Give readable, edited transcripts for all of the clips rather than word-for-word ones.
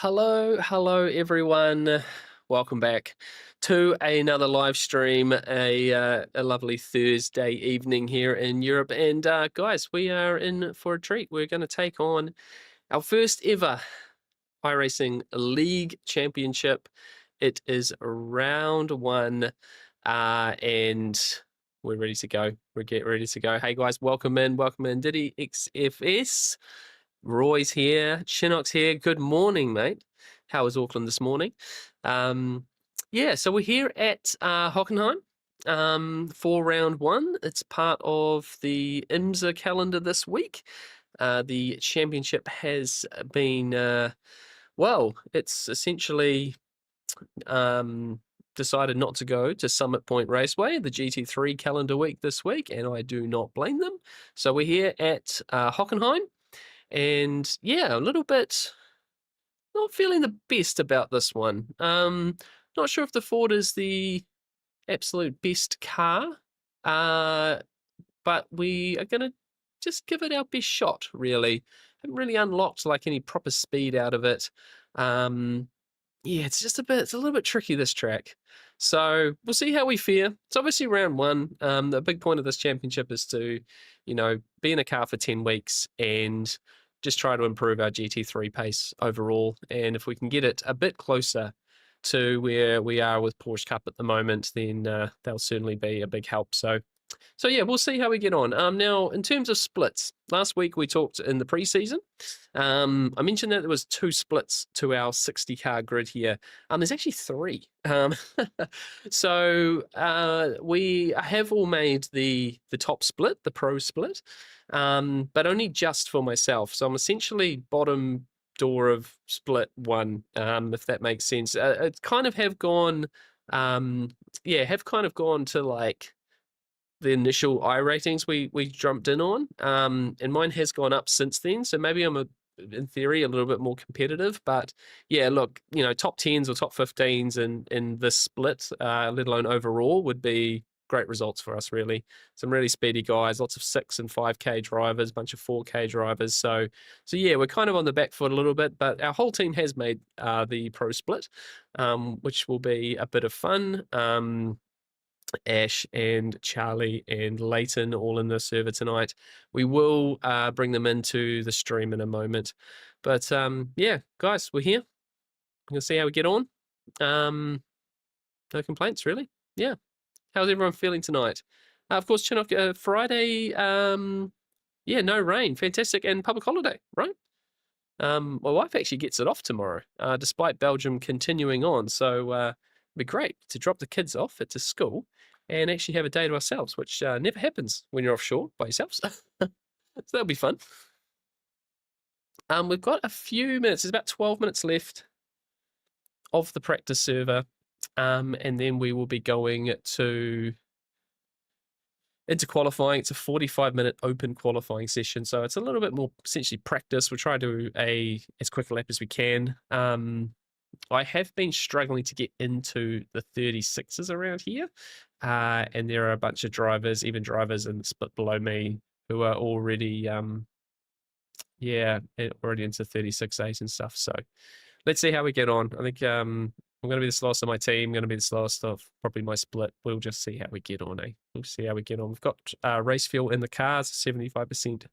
Hello everyone. Welcome back to another live stream, a lovely Thursday evening here in Europe. And guys, we are in for a treat. We're going to take on our first ever iRacing League Championship. It is round one, and we're ready to go. We're getting ready to go. Hey guys, welcome in, Diddy XFS. Roy's here, Chinook's here. Good morning, mate. How was Auckland this morning? Yeah, so we're here at Hockenheim for round one. It's part of the IMSA calendar this week. The championship has been, well, it's essentially decided not to go to Summit Point Raceway, the GT3 calendar week this week, and I do not blame them. So we're here at Hockenheim. And yeah, a little bit not feeling the best about this one. Not sure if the Ford is the absolute best car, but we are going to just give it our best shot, really. Haven't really unlocked like any proper speed out of it. Yeah, it's a little bit tricky, this track. So we'll see how we fare. It's obviously round one. The big point of this championship is to, be in a car for 10 weeks and just try to improve our GT3 pace overall. And if we can get it a bit closer to where we are with Porsche Cup at the moment, then that'll certainly be a big help. So yeah, we'll see how we get on. Now, in terms of splits, last week we talked in the preseason. I mentioned that there was 2 splits to our 60-car grid here. There's actually 3. So we have all made the top split, the pro split, but only just for myself. So I'm essentially bottom door of split 1, if that makes sense. It kind of have gone, to like the initial I ratings we jumped in on, and mine has gone up since then. So maybe I'm in theory a little bit more competitive, but yeah, look, top 10s or top 15s in this split, let alone overall, would be great results for us. Really, some really speedy guys, lots of 6 and 5K drivers, a bunch of 4K drivers. So yeah, we're kind of on the back foot a little bit, but our whole team has made the pro split, which will be a bit of fun. Ash and Charlie and Leighton all in the server tonight. We will bring them into the stream in a moment. But yeah, guys, we're here. We're going to see how we get on. No complaints, really. Yeah. How's everyone feeling tonight? Of course, Chinook, Friday, yeah, no rain. Fantastic. And public holiday, right? My wife actually gets it off tomorrow, despite Belgium continuing on. So it'd be great to drop the kids off at school and actually have a day to ourselves, which never happens when you're offshore by yourselves. So that'll be fun. We've got a few minutes. There's about 12 minutes left of the practice server, and then we will be going into qualifying. It's a 45-minute open qualifying session, so it's a little bit more essentially practice. We'll try to do as quick a lap as we can. I have been struggling to get into the 36s around here, and there are a bunch of drivers, even drivers in the split below me, who are already already into 36.8 and stuff. So let's see how we get on. I think I'm going to be the slowest of my team, going to be the slowest of probably my split. We'll just see how we get on, eh? We'll see how we get on. We've got race fuel in the cars, 75%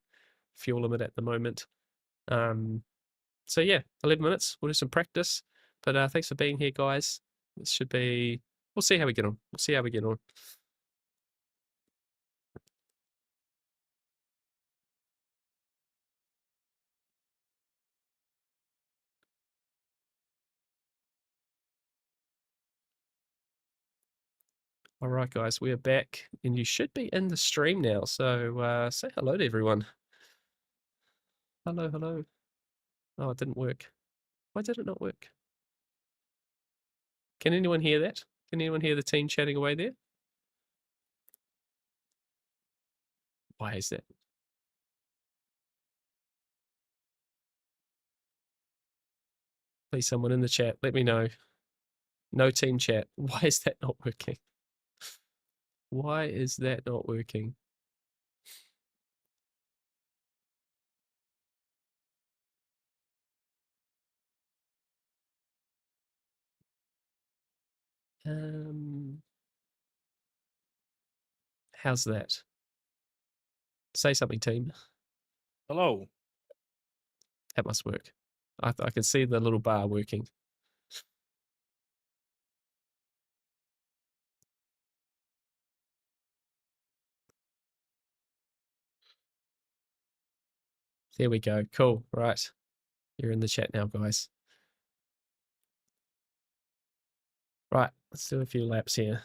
fuel limit at the moment. So yeah, 11 minutes. We'll do some practice. But thanks for being here, guys. This should be... We'll see how we get on. We'll see how we get on. All right, guys, we are back, and you should be in the stream now. So say hello to everyone. Hello, hello. Oh, it didn't work. Why did it not work? Can anyone hear that? Can anyone hear the team chatting away there? Why is that? Please, someone in the chat, let me know. No team chat. Why is that not working? Why is that not working? How's that? Say something, team. Hello. That must work. I can see the little bar working. There we go. Cool. Right. You're in the chat now, guys. Right. Let's do a few laps here.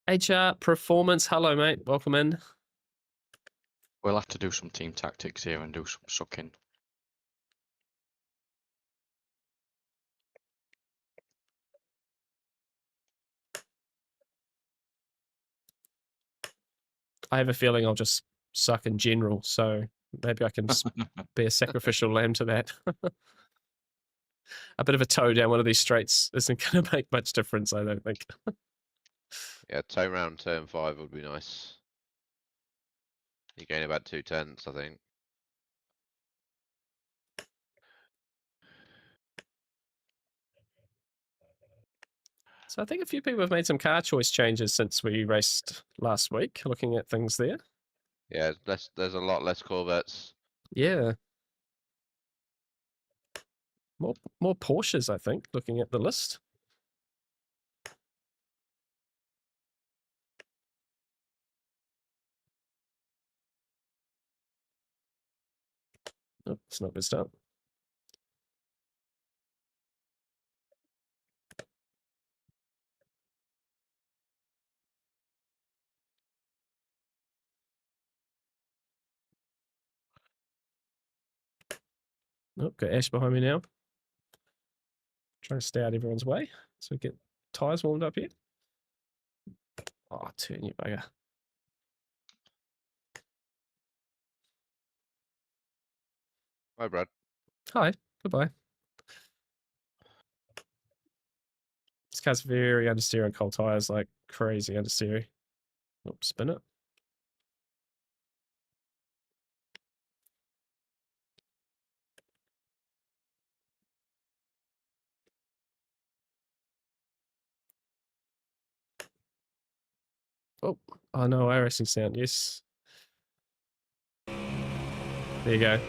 HR Performance. Hello, mate. Welcome in. We'll have to do some team tactics here and do some sucking. I have a feeling I'll just suck in general, so maybe I can be a sacrificial lamb to that. A bit of a toe down one of these straights isn't going to make much difference, I don't think. Yeah, toe round turn 5 would be nice. You gain about 2/10, I think. So I think a few people have made some car choice changes since we raced last week, looking at things there. Yeah, there's a lot less Corvettes. Yeah. More Porsches, I think, looking at the list. Oh, it's not a good start. Oh, got Ash behind me now. Trying to stay out everyone's way so we get tyres warmed up here. Oh, turn you bugger. Hi, Brad. Hi, goodbye. This car's very understeer on cold tyres, like crazy understeer. Oops, spin it. Oh no, iRacing sound, yes. There you go.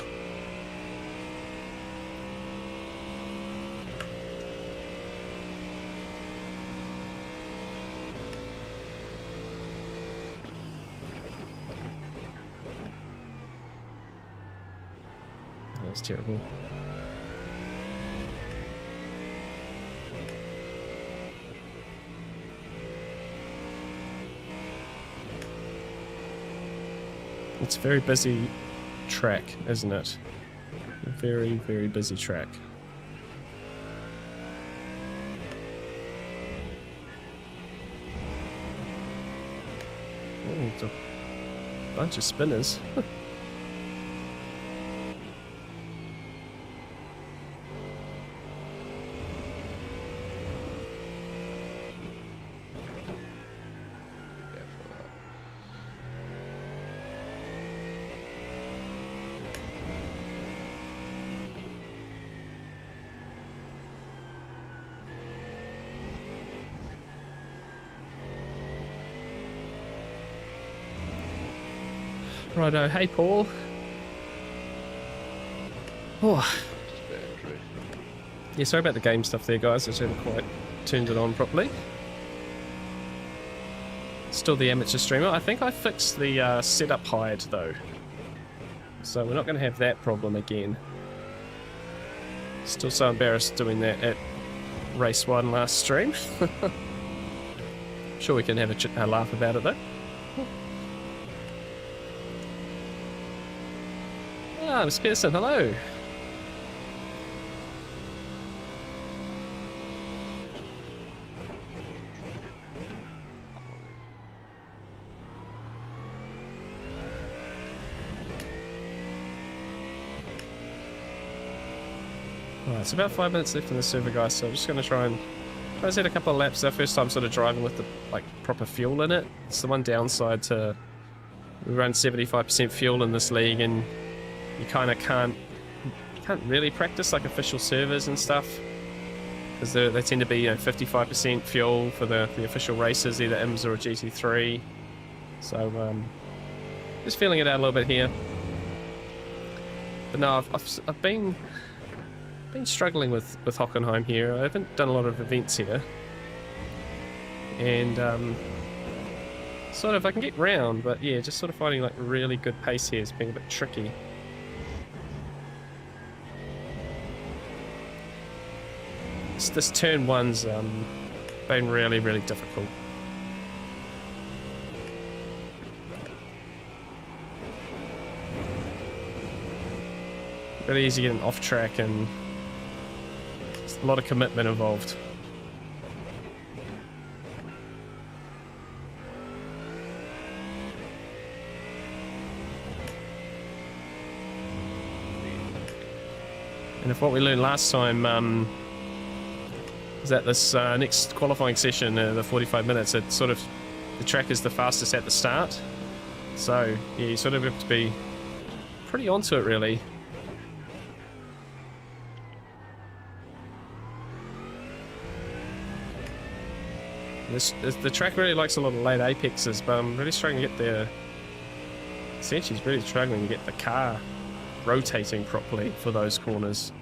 That's terrible. It's a very busy track, isn't it? A very, very busy track. Oh, it's a bunch of spinners. Righto, hey Paul. Oh. Yeah, sorry about the game stuff there, guys. I just haven't quite turned it on properly. Still the amateur streamer. I think I fixed the setup height though, so we're not going to have that problem again. Still so embarrassed doing that at race 1 last stream. Sure we can have a laugh about it though. Ah, Miss Pearson, hello. Alright, it's about 5 minutes left in the server, guys, so I'm just going to try and I had a couple of laps. Our first time sort of driving with the like proper fuel in it. It's the one downside to we run 75% fuel in this league, and you kind of can't really practice like official servers and stuff because they tend to be 55% fuel for the official races, either IMSA or GT3. So just feeling it out a little bit here. But no, I've been struggling with Hockenheim here. I haven't done a lot of events here, and sort of I can get round, but yeah, just sort of finding like really good pace here is being a bit tricky. This turn one's been really difficult. Really easy getting off track, and there's a lot of commitment involved. And if what we learned last time is that this next qualifying session, the 45 minutes, it sort of the track is the fastest at the start. So yeah, you sort of have to be pretty onto it really. The track really likes a lot of late apexes, but I'm really struggling to get the... Essentially, really struggling to get the car rotating properly for those corners.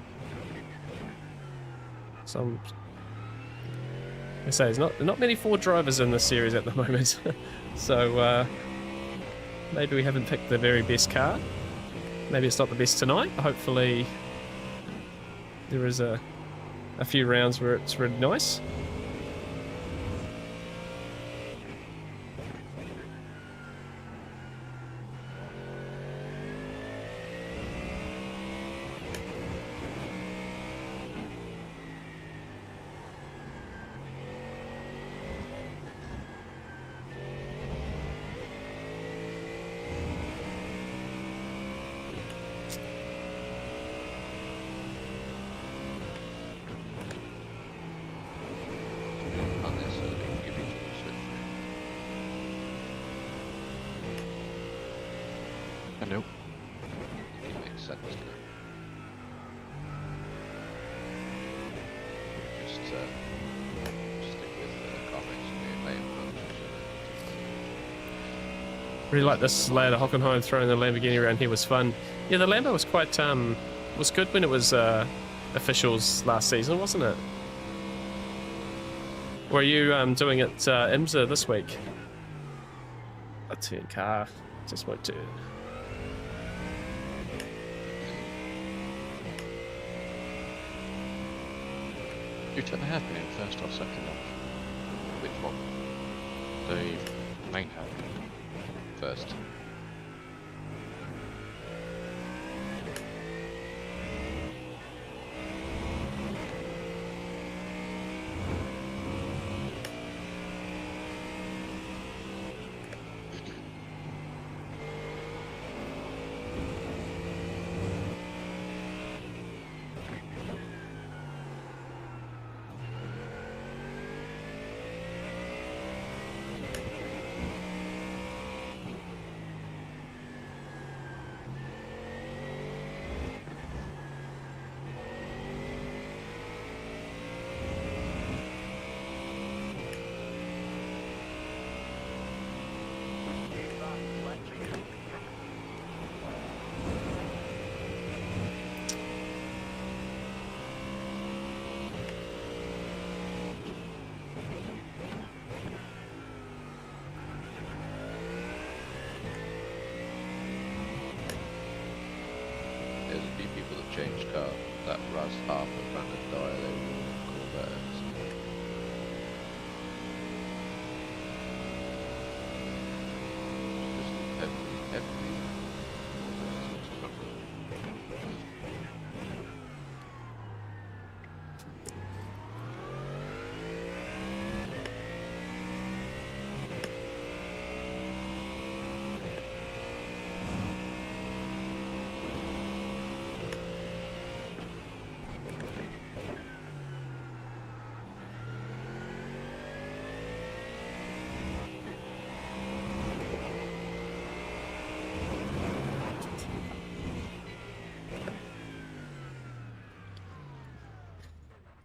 So I say there's not many Ford drivers in this series at the moment, so maybe we haven't picked the very best car. Maybe it's not the best tonight. Hopefully, there is a few rounds where it's really nice. Nope. It makes sense now. Just stick with comics and lane functions. Really like this layout of Hockenheim throwing the Lamborghini around here was fun. Yeah, the Lambo was quite was good when it was officials last season, wasn't it? Were you doing it IMSA this week? A turn car just won't turn. You turn the hairpin in first or second off? Which one? The main hairpin. First. Change car that runs half a grand a die, they will call that. Just heavily.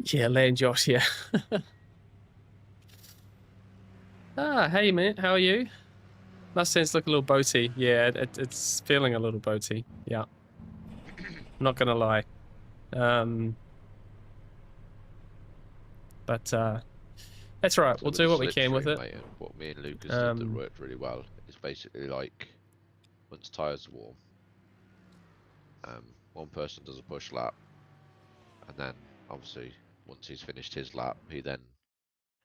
Yeah, land Josh, yeah. Ah, hey man, how are you? Mustang's look a little boaty. Yeah, it's feeling a little boaty. Yeah. Not gonna lie. But that's right. So We'll with do the what we can with slipstream, it. mate, and what me and Lucas did that Um, worked really well is basically like once tyres are warm, one person does a push lap, and then obviously once he's finished his lap, he then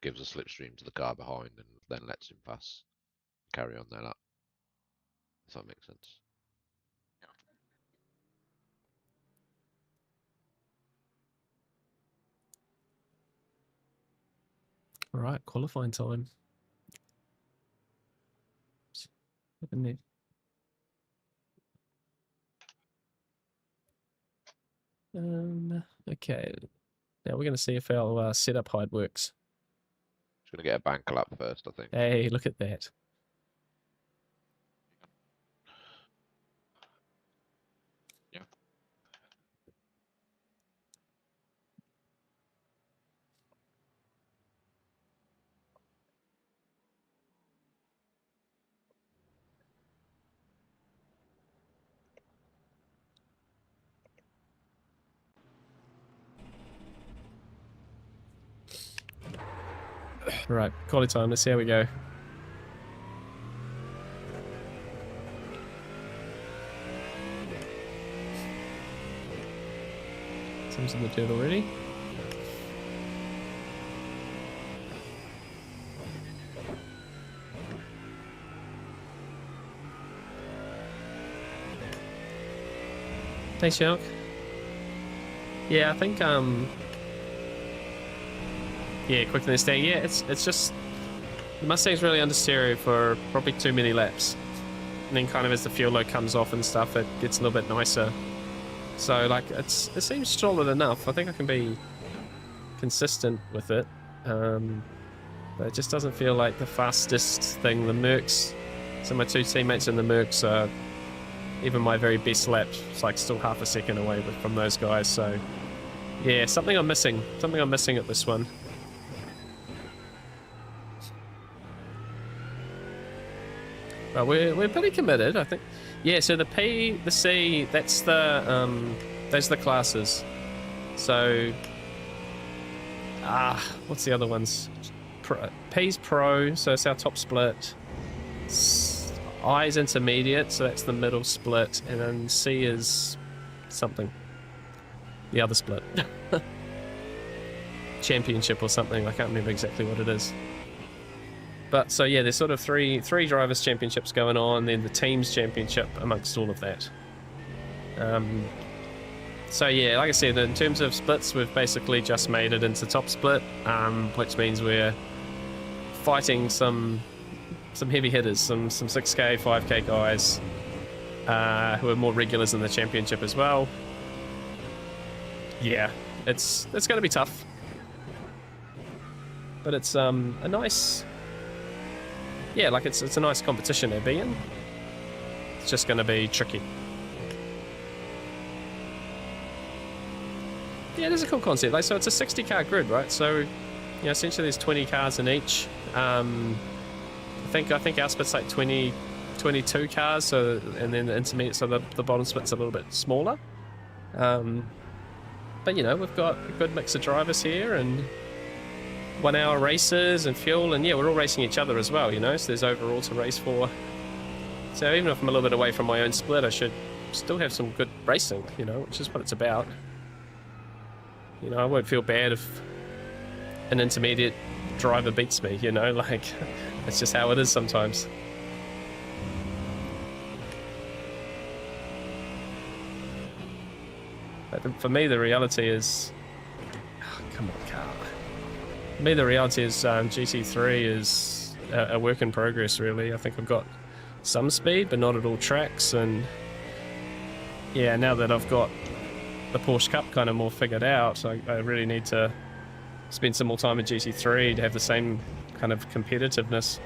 gives a slipstream to the car behind and then lets him pass, carry on their lap. If that makes sense. all right, qualifying time. Okay. Now we're going to see if our setup height works. Just gonna get a bank lap first, I think. Hey, look at that. Yeah. Right, quality time. Let's see how we go. Seems in the dirt already. Thanks, Shark. Yeah, I think yeah, quicker than staying. Yeah, it's just the Mustang's really under stereo for probably too many laps. And then kind of as the fuel load comes off and stuff, it gets a little bit nicer. So like it seems solid enough. I think I can be consistent with it. But it just doesn't feel like the fastest thing. The Mercs, so my two teammates in the Mercs are even my very best lap. It's like still half a second away from those guys. So yeah, something I'm missing. Something I'm missing at this one. But we're pretty committed, I think. Yeah, so the P, the C, that's the those are the classes. So what's the other ones? P's Pro, so it's our top split. I's intermediate, so that's the middle split, and then C is something. The other split. Championship or something, I can't remember exactly what it is. But so yeah, there's sort of three drivers championships going on, then the teams championship amongst all of that. So yeah, like I said, in terms of splits, we've basically just made it into top split, which means we're fighting some heavy hitters, some 6K, 5K guys who are more regulars in the championship as well. Yeah, it's going to be tough, but it's a nice, yeah, like it's a nice competition to be in. It's just going to be tricky. Yeah, it is a cool concept. Like, so it's a 60-car grid, right? So, you know, essentially there's 20 cars in each. I think our split's like 22 cars. So, and then the intermediate, so the bottom split's a little bit smaller. But you know, we've got a good mix of drivers here and 1 hour races and fuel, and yeah, we're all racing each other as well. You know, so there's overall to race for. So even if I'm a little bit away from my own split, I should still have some good racing. You know, which is what it's about. You know, I won't feel bad if an intermediate driver beats me, you know, like, that's just how it is sometimes. But for me, the reality is... Oh, come on, car. For me, the reality is GT3 is a work in progress, really. I think I've got some speed, but not at all tracks, and yeah, now that I've got the Porsche Cup kind of more figured out, I really need to spend some more time at GT3 to have the same kind of competitiveness.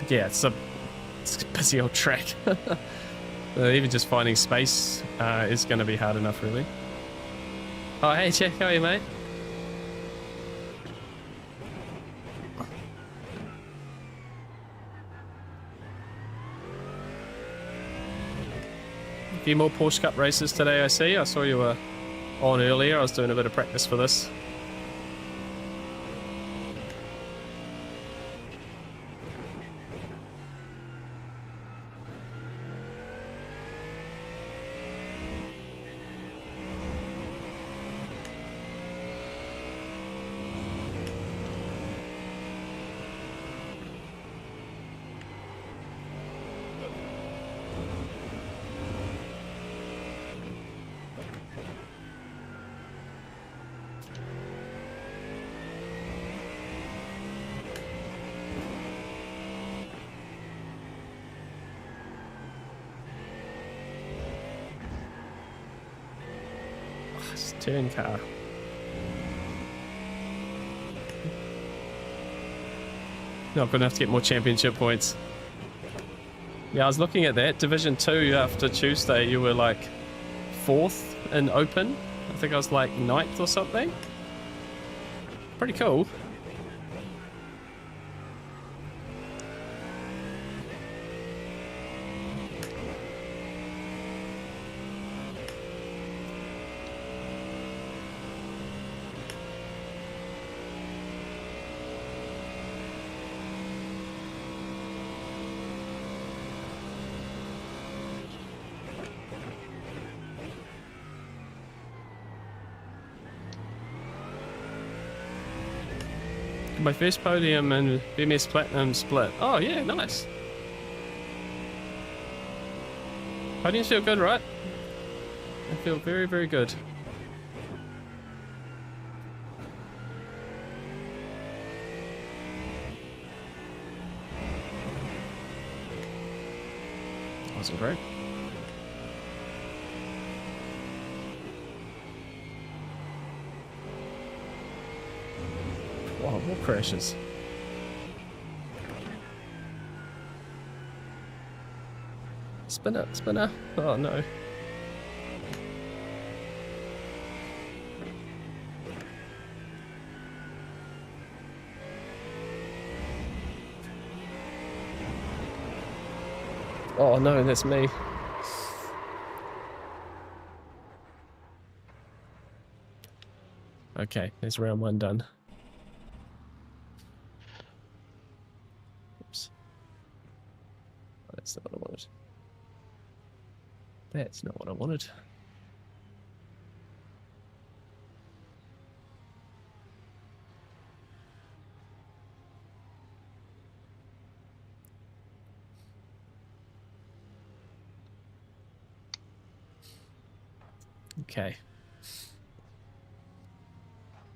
Yeah, it's a busy old track. Even just finding space is going to be hard enough, really. Oh, hey, Jack, how are you, mate? A few more Porsche Cup races today, I see. I saw you were on earlier. I was doing a bit of practice for this. Turn car. Not good enough to get more championship points. Yeah, I was looking at that. Division 2 after Tuesday, you were like 4th in Open. I think I was like 9th or something. Pretty cool. My first podium and BMS Platinum split. Oh yeah, nice. Podiums feel good, right? They feel very, very good. Wasn't great. Wow, more crashes. Spinner, spinner. Oh no. Oh no, that's me. Okay, there's round 1 done. Oops. Oh, that's not what I wanted. That's not what I wanted. Okay.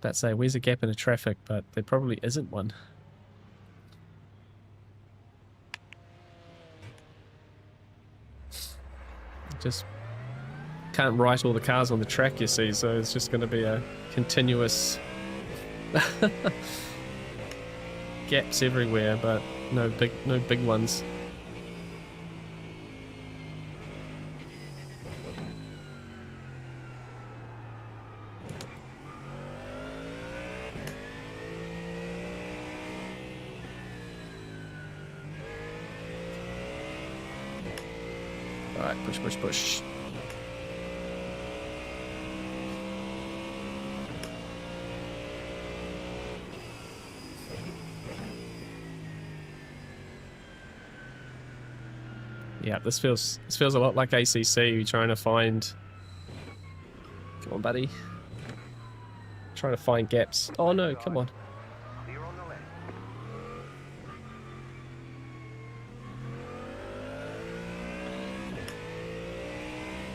Let's say, where's a gap in the traffic? But there probably isn't one. Just can't write all the cars on the track, you see, so it's just going to be a continuous gaps everywhere, but no big ones. All right, push, push, push. Yeah, this feels a lot like ACC. You're trying to find. Come on, buddy. Trying to find gaps. Oh no, come on.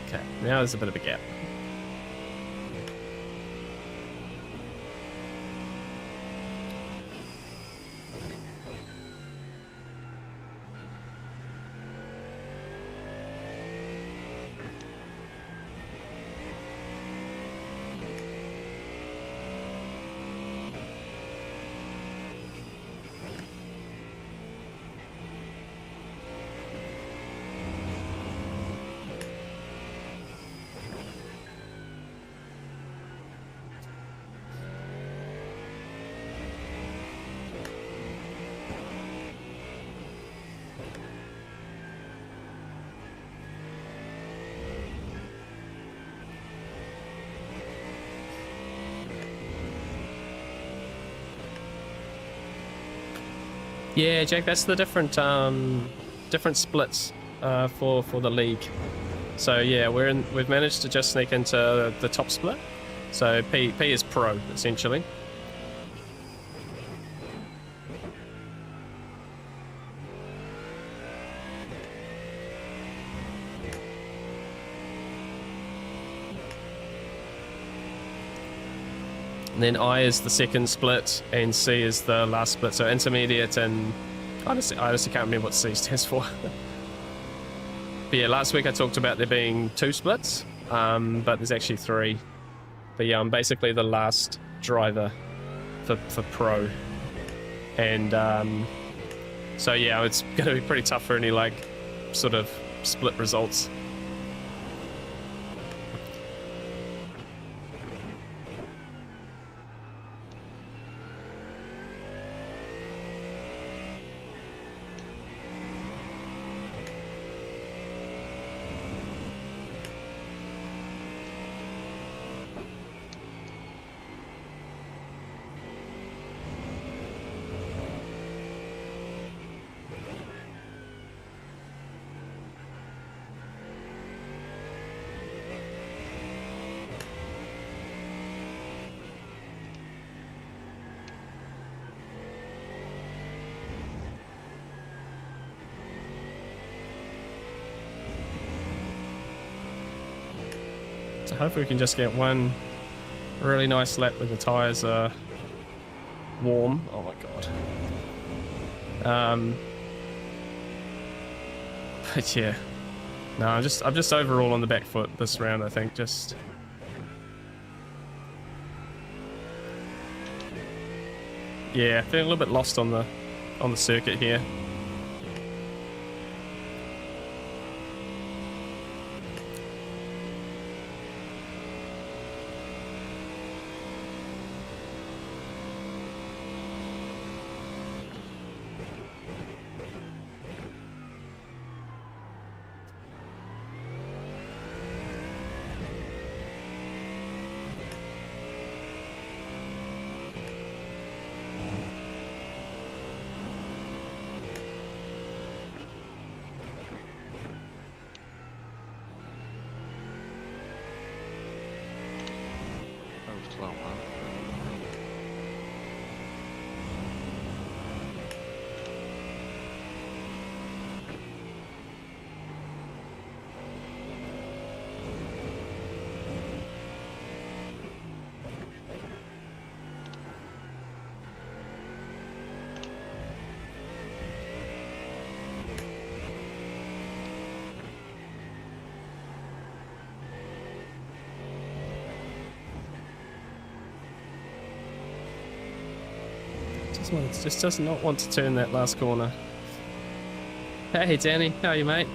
Okay, now there's a bit of a gap. Yeah, Jack, that's the different different splits for the league. So yeah, we've managed to just sneak into the top split. So P is pro essentially. And then I is the second split, and C is the last split. So intermediate, and I honestly can't remember what C stands for. But yeah, last week I talked about there being 2 splits, but there's actually 3. But yeah, I'm basically the last driver for pro. And so yeah, it's going to be pretty tough for any like sort of split results. So hopefully we can just get one really nice lap when the tyres are warm. Oh my god. But yeah, no, I'm just overall on the back foot this round. I think just. Yeah, feeling a little bit lost on the circuit here. Just does not want to turn that last corner. Hey Danny, how are you, mate?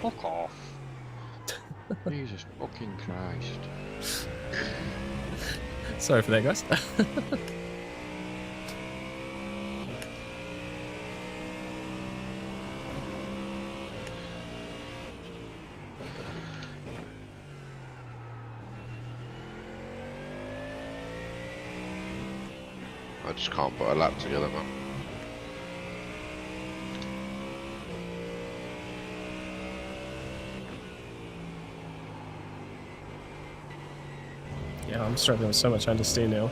Fuck off. Jesus fucking Christ. Sorry for that, guys. I just can't put a lap together, man. Yeah, I'm struggling with so much understeer now.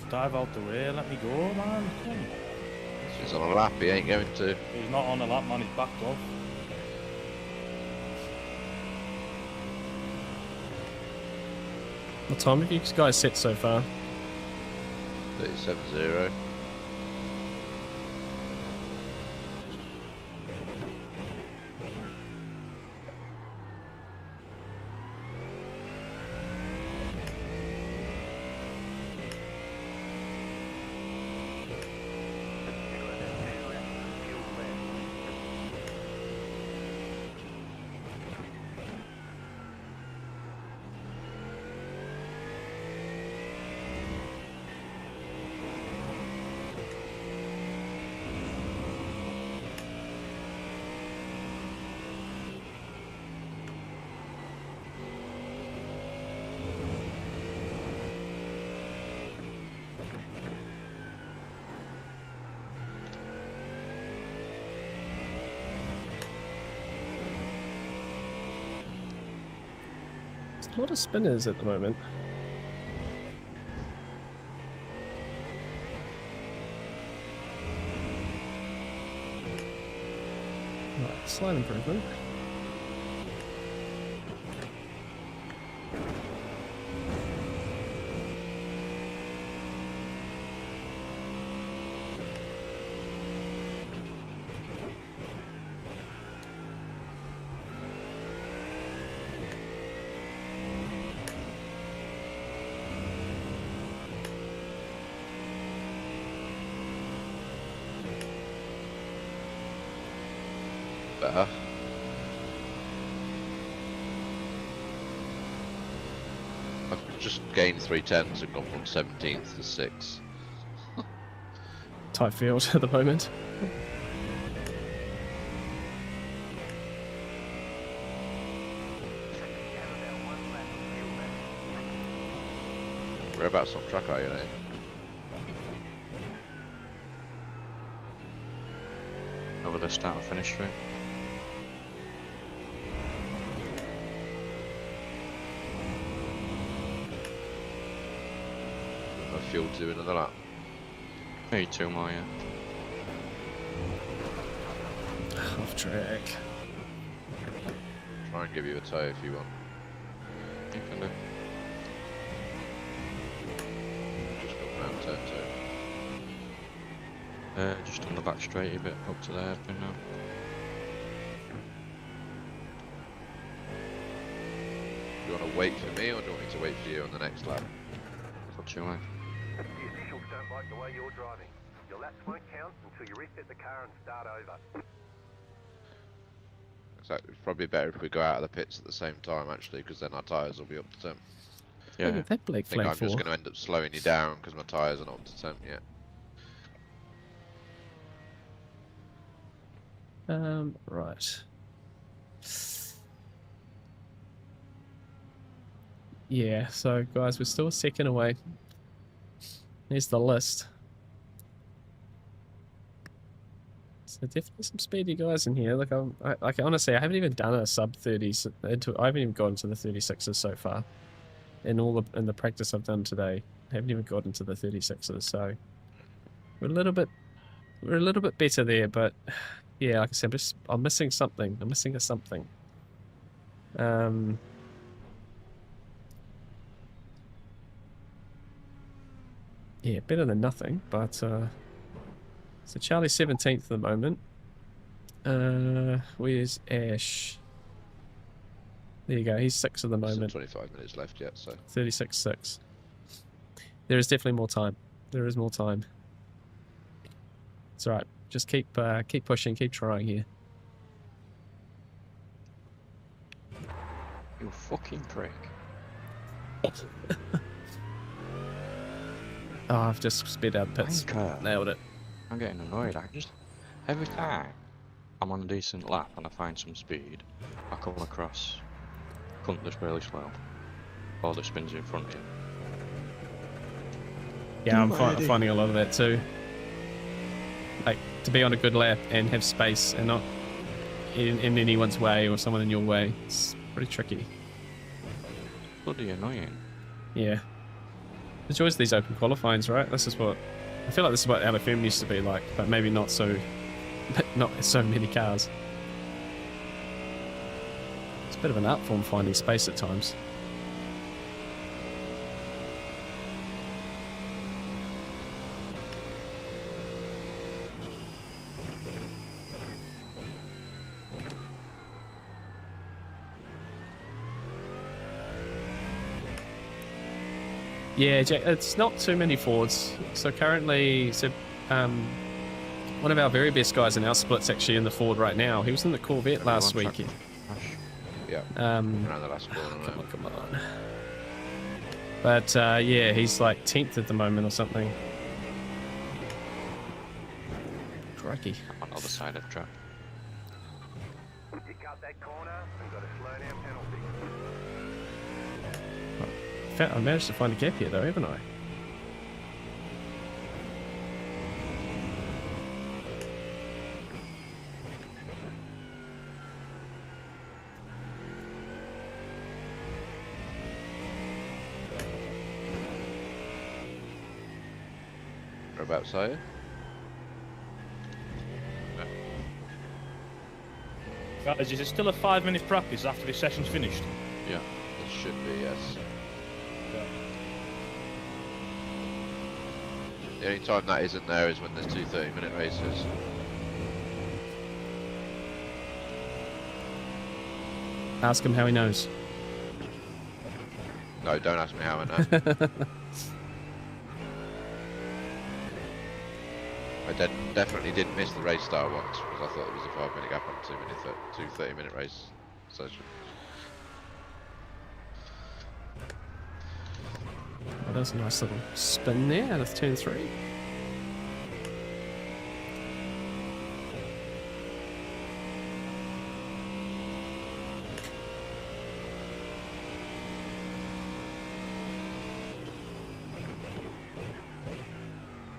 Dive out the way, let me go, man. Come on. He's on a lap, he ain't going to. He's not on a lap, man, he's backed off. What time have you guys set so far? 37.0. A lot of spinners at the moment. Right, slight improvement. Better. I've just gained 310s and gone from 17th to 6th. Tight field at the moment. Whereabouts on track are you now? Over the start and finish straight. I've fuel to do another lap. Maybe 2 more, yeah. Off track. Try and give you a tow if you want. You can do. Just go round turn 2. Just on the back straight a bit up to there, you know. Do you want to wait for me or do you want me to wait for you on the next lap? Up to you, mate. The officials don't like the way you're driving. Your laps won't count until you reset the car and start over. So it's probably better if we go out of the pits at the same time actually, because then our tyres will be up to temp. Yeah, Look at that black I think flag I'm just for. going to end up slowing you down because my tyres are not up to temp yet. Right. Yeah, so guys, we're still a second away. Here's the list. So definitely some speedy guys in here. Like, like honestly, I haven't even done a sub 30s. I haven't even gotten to the 36s so far. In the practice I've done today, I haven't even gotten to the 36s. So we're a little bit better there. But yeah, like I said, I'm missing something. I'm missing a something. Yeah, better than nothing, but so Charlie's 17th at the moment. Where's Ash? There you go, he's 6th at the Still moment. 25 minutes left yet, so 36.6. There is definitely more time. There is more time. It's alright. Just keep pushing, keep trying here. you fucking prick. Oh, I've just sped out pits. Wanker. Nailed it. I'm getting annoyed. Every time I'm on a decent lap and I find some speed, I come across cunt that's really slow, or that spins in front of you. Yeah, I'm finding a lot of that too. Like, to be on a good lap and have space and not in anyone's way or someone in your way, it's pretty tricky. Bloody annoying. Yeah. The joys of these open qualifyings, right? This is what I feel like. This is what LFM used to be like, but maybe not so, not so many cars. It's a bit of an art form finding space at times. Yeah, Jack, it's not too many Fords. So currently, one of our very best guys in our split's actually in the Ford right now. He was in the Corvette last week. Yeah. Um, Around the last corner. come on. But yeah, he's like 10th at the moment or something. Crikey. On the other side of track. You cut that corner and got a slow down penalty. I managed to find a gap here though, haven't I? Whereabouts are you? Guys, is it still a 5-minute practice after this session's finished? Yeah. It should be, yes. The only time that isn't there is when there's two 30-minute races. Ask him how he knows. No, don't ask me how I know. I definitely did miss the race start once because I thought there was a 5-minute gap on two 30-minute race sessions. Oh, that was a nice little spin there out of turn 3.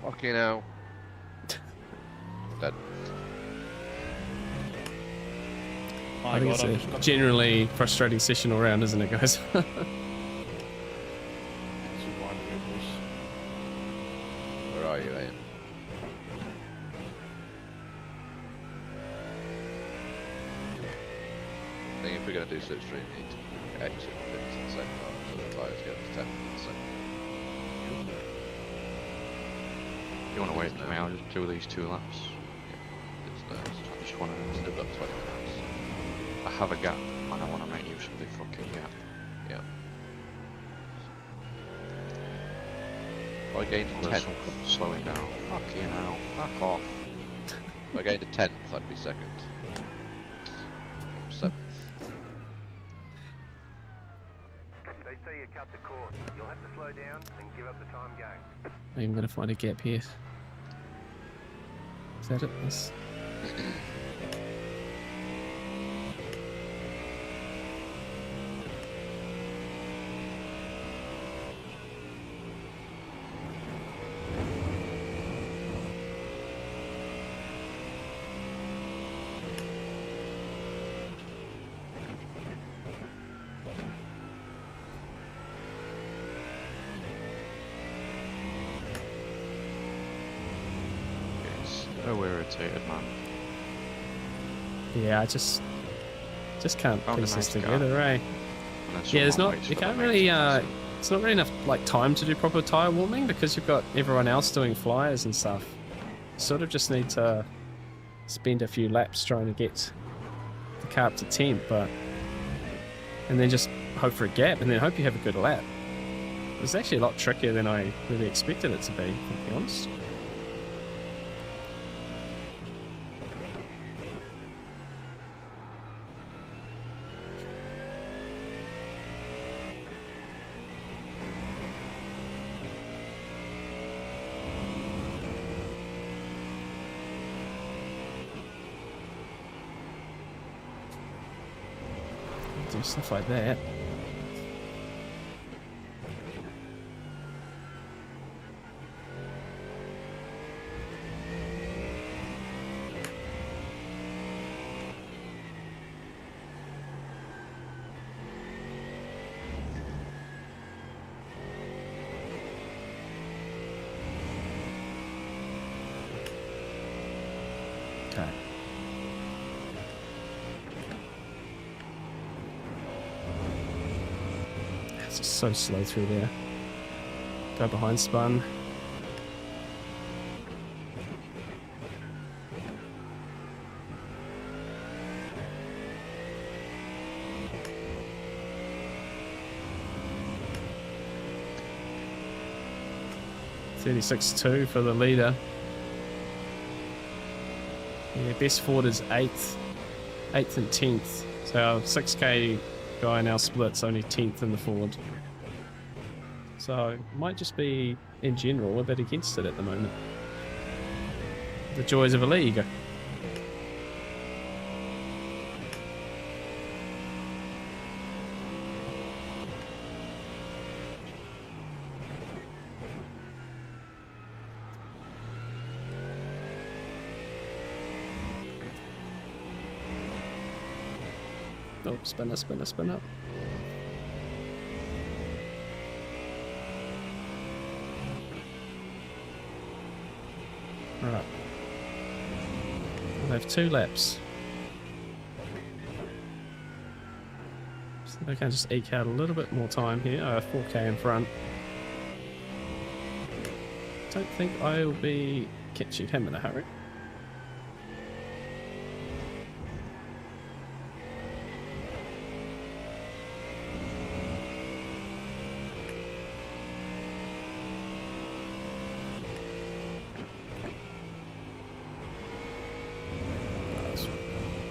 Fucking hell. Dead. I think it's a generally frustrating session all round, isn't it, guys? Where are you, Ian? I think if we're going to do slipstream, we need to exit 50 at the same time, so the flyers get to 10 at the same time. You want to wait for me? I'll just do these 2 laps. I just want to. still got 20 minutes. I have a gap, and I want to make use of the fucking gap. Yeah. If I gained a 10th, Slowing down. Fucking hell. Fuck off. if I gained a 10th, I'd be second. 7th. They say you cut the course. You'll have to slow down and give up the time gain. I'm going to find a gap here. Is that it? Yes. So irritated, man. Yeah, I just can't Found a piece this nice guy. together, eh? And then Yeah, there's someone not. waits You for the can't next really. one, so- It's not really enough like time to do proper tire warming because you've got everyone else doing flyers and stuff. You sort of just need to spend a few laps trying to get the car up to temp, and then just hope for a gap, and then hope you have a good lap. It's actually a lot trickier than I really expected it to be, to be honest. Do stuff like that. It's just so slow through there. Go behind spun. $36.2 for the leader. Yeah, best Ford is 8th and 10th. So our 6K guy now splits only 10th in the Ford. So it might just be, in general, a bit against it at the moment. The joys of a league. Oh, spinner, spinner, spinner. Right. We'll have 2 laps. So they can just eke out a little bit more time here. 4K in front. Don't think I'll be catching him in a hurry.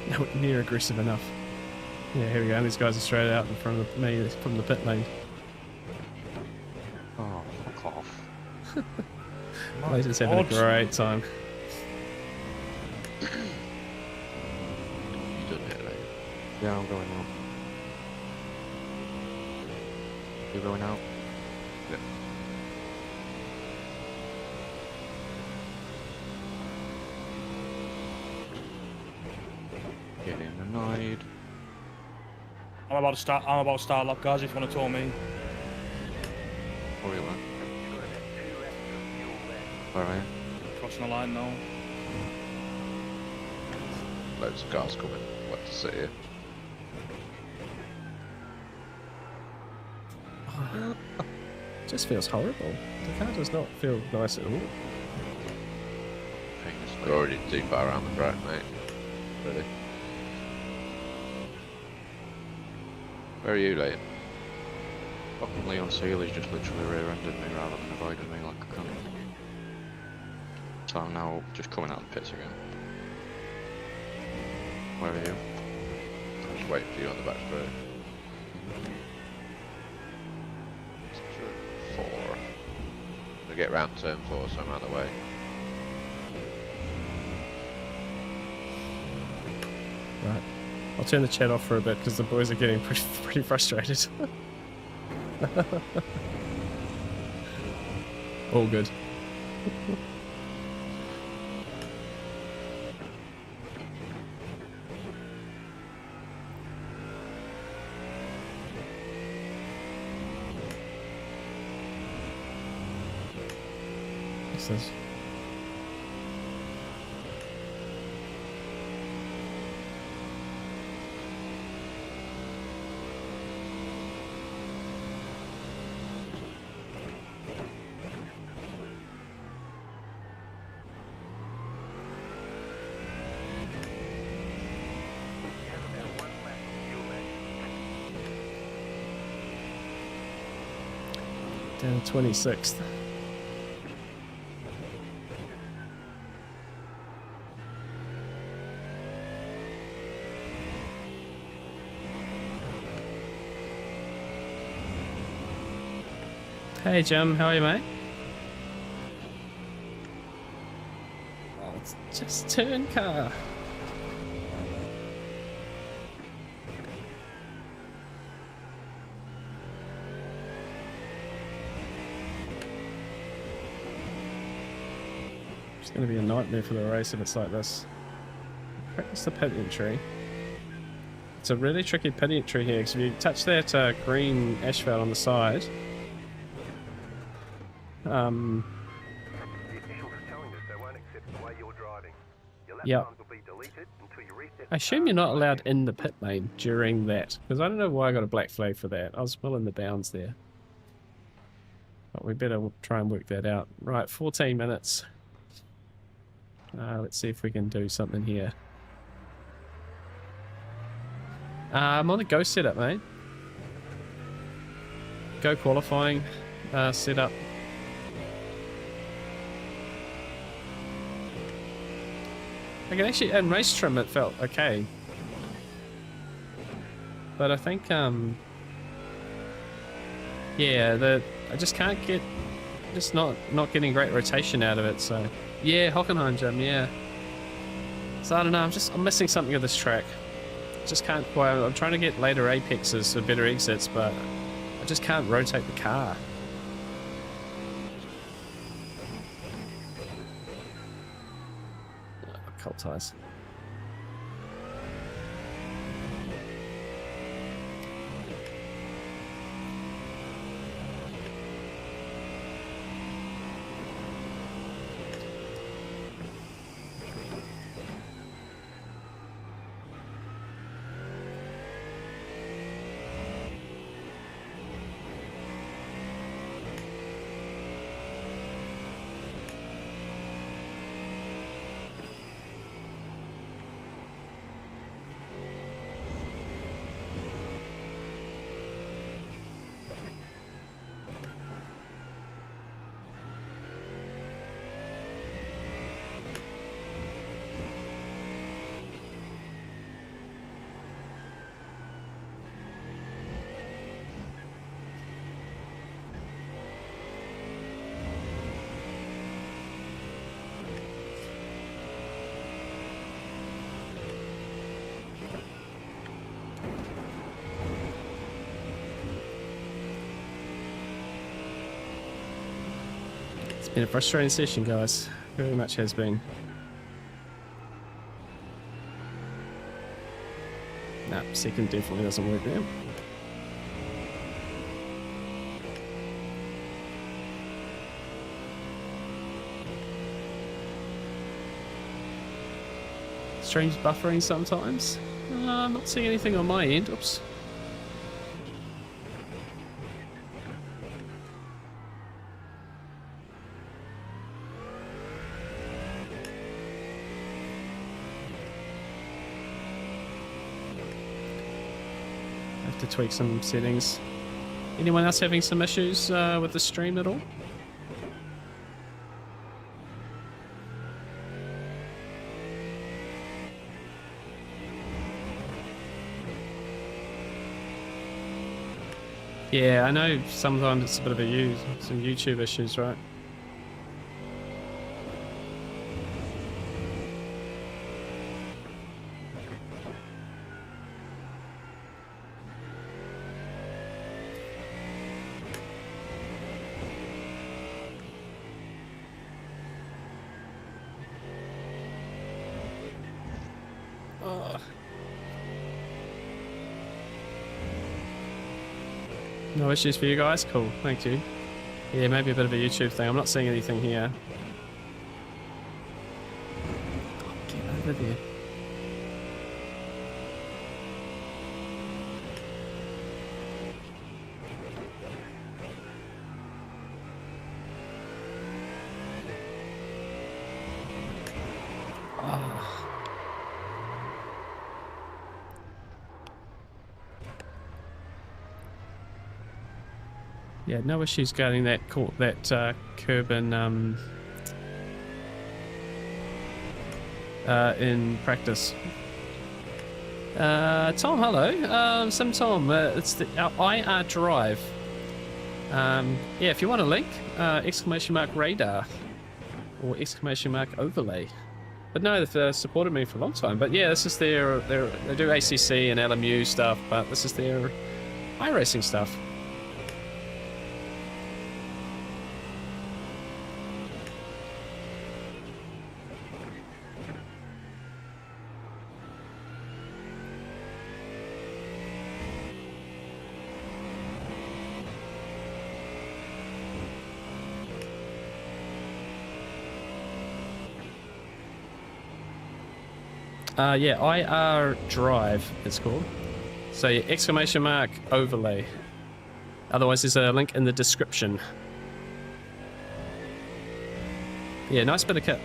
Nowhere near aggressive enough. Yeah, here we go. These guys are straight out in front of me from the pit lane. Oh, fuck off. Leighton's having a great time. You done it, Leighton? Yeah, I'm going out. You going out? Yeah. Getting annoyed. I'm about to start lap, guys, if you want to tour me. Where are you at? You're gonna have 2 laps of fuel left. Where are you? Crossing the line now. Loads of cars coming. What to sit here? Just feels horrible. The car does not feel nice at all. We're already too far around the track, mate. Really? Where are you, Leighton? Fucking Leon Seeley's just literally rear-ended me rather than avoiding me like a cunt. So I'm now just coming out of the pits again. Where are you? I'm just waiting for you on the back straight. Turn 4. I'm gonna get round turn 4, so I'm out of the way. Right. I'll turn the chat off for a bit because the boys are getting pretty frustrated. All good. This is... You have about 1 lap of fuel left. down to 26th. Hey Jim, how are you, mate? Oh, it's just turn car. It's going to be a nightmare for the race if it's like this. Practice the pit entry. It's a really tricky pit entry here because if you touch that green asphalt on the side, The officials are telling us they won't accept the way you're driving. Your lap Yep. times will be deleted until you reset I assume you're not allowed in the pit lane during that, because I don't know why I got a black flag for that. I was well in the bounds there. But we better try and work that out. Right, 14 minutes. Let's see if we can do something here. I'm on the go setup, mate. Go qualifying setup. I can actually, in race trim it felt okay. But I think, yeah, I just can't get, just not getting great rotation out of it, so. Yeah, Hockenheim Gym, yeah. So I don't know, I'm missing something of this track. Just can't quite, I'm trying to get later apexes for better exits, but I just can't rotate the car. Cult ties. It's been a frustrating session, guys. Very much has been. Nah, second definitely doesn't work there. Strange buffering sometimes. I'm not seeing anything on my end. Oops. To tweak some settings. Anyone else having some issues with the stream at all? Yeah, I know sometimes it's a bit of some YouTube issues, right? No issues for you guys? Cool, thank you. Yeah, maybe a bit of a YouTube thing. I'm not seeing anything here. Oh, get over there. Yeah, no issues getting that curb in practice. Tom, hello. Tom, it's our IR drive. Yeah, if you want a link, !radar or !overlay. But no, they've supported me for a long time. But yeah, this is they do ACC and LMU stuff, but this is their iRacing stuff. Yeah, IR Drive, it's called. So exclamation mark overlay. Otherwise, there's a link in the description. Yeah, nice bit of kit.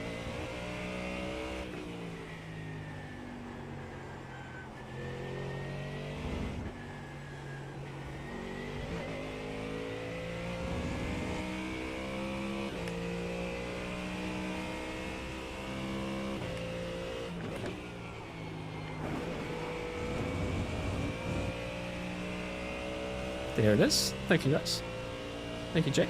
There it is. Thank you, guys. Thank you, Jack.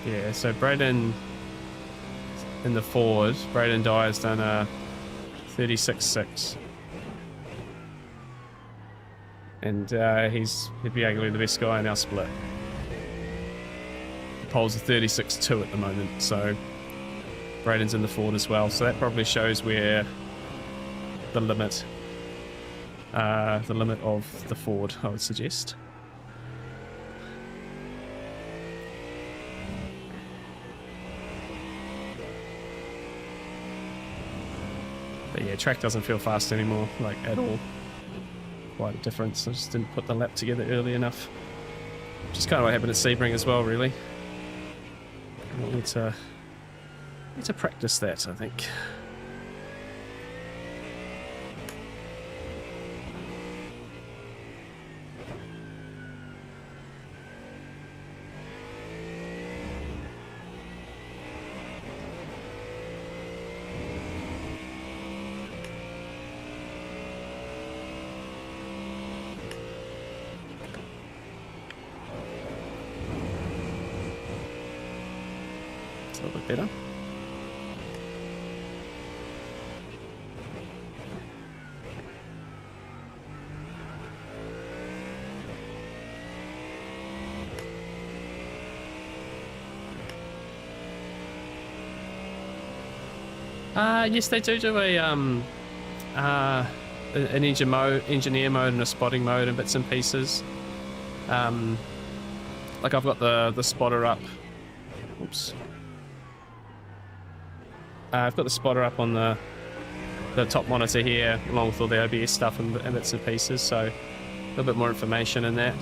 Yeah, so Braden in the Ford, Braden Dyer's done a 36.6. And he'd be arguably the best guy in our split. The pole's a 36.2 at the moment, so Braden's in the Ford as well. So that probably shows where the limit of the Ford, I would suggest. But yeah, Trak doesn't feel fast anymore, like at all. Quite a difference. I just didn't put the lap together early enough. Which is kind of what happened at Sebring as well, really. I need to practice that, I think. A little bit better. Yes, they do a an engineer mode and a spotting mode and bits and pieces. Like I've got the spotter up. Oops. I've got the spotter up on the top monitor here, along with all the OBS stuff and bits and pieces, so a little bit more information in that.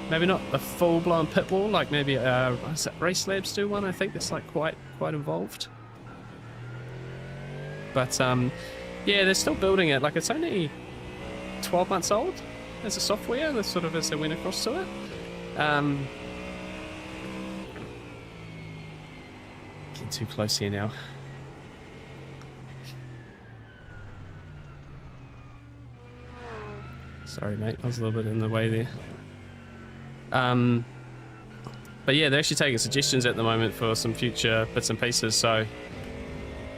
Maybe not a full-blown pit wall, like maybe what's that, Race Labs do one, I think that's like quite involved. But yeah, they're still building it, like it's only 12 months old as a software, as sort of as they went across to it. Getting too close here now. Sorry, mate. I was a little bit in the way there. But yeah, they're actually taking suggestions at the moment for some future bits and pieces, so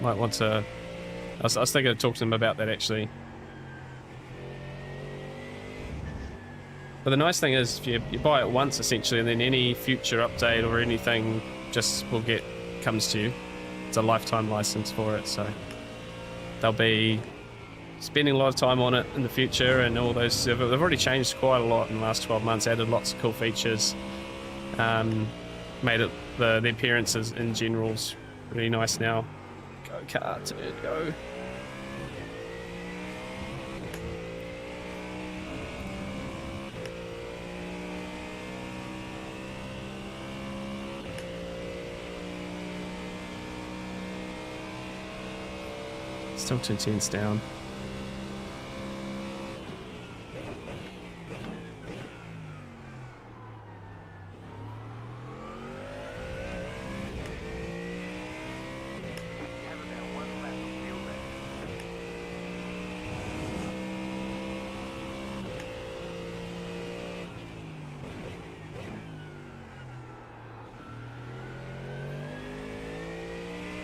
might want to... I was thinking of talking to them about that, actually. But the nice thing is, if you buy it once, essentially, and then any future update or anything just comes to you. It's a lifetime license for it, so they'll be spending a lot of time on it in the future, and all those. They've already changed quite a lot in the last 12 months. Added lots of cool features. Made it the appearances in general's really nice now. Go car, turn, go. Still 2 tenths down.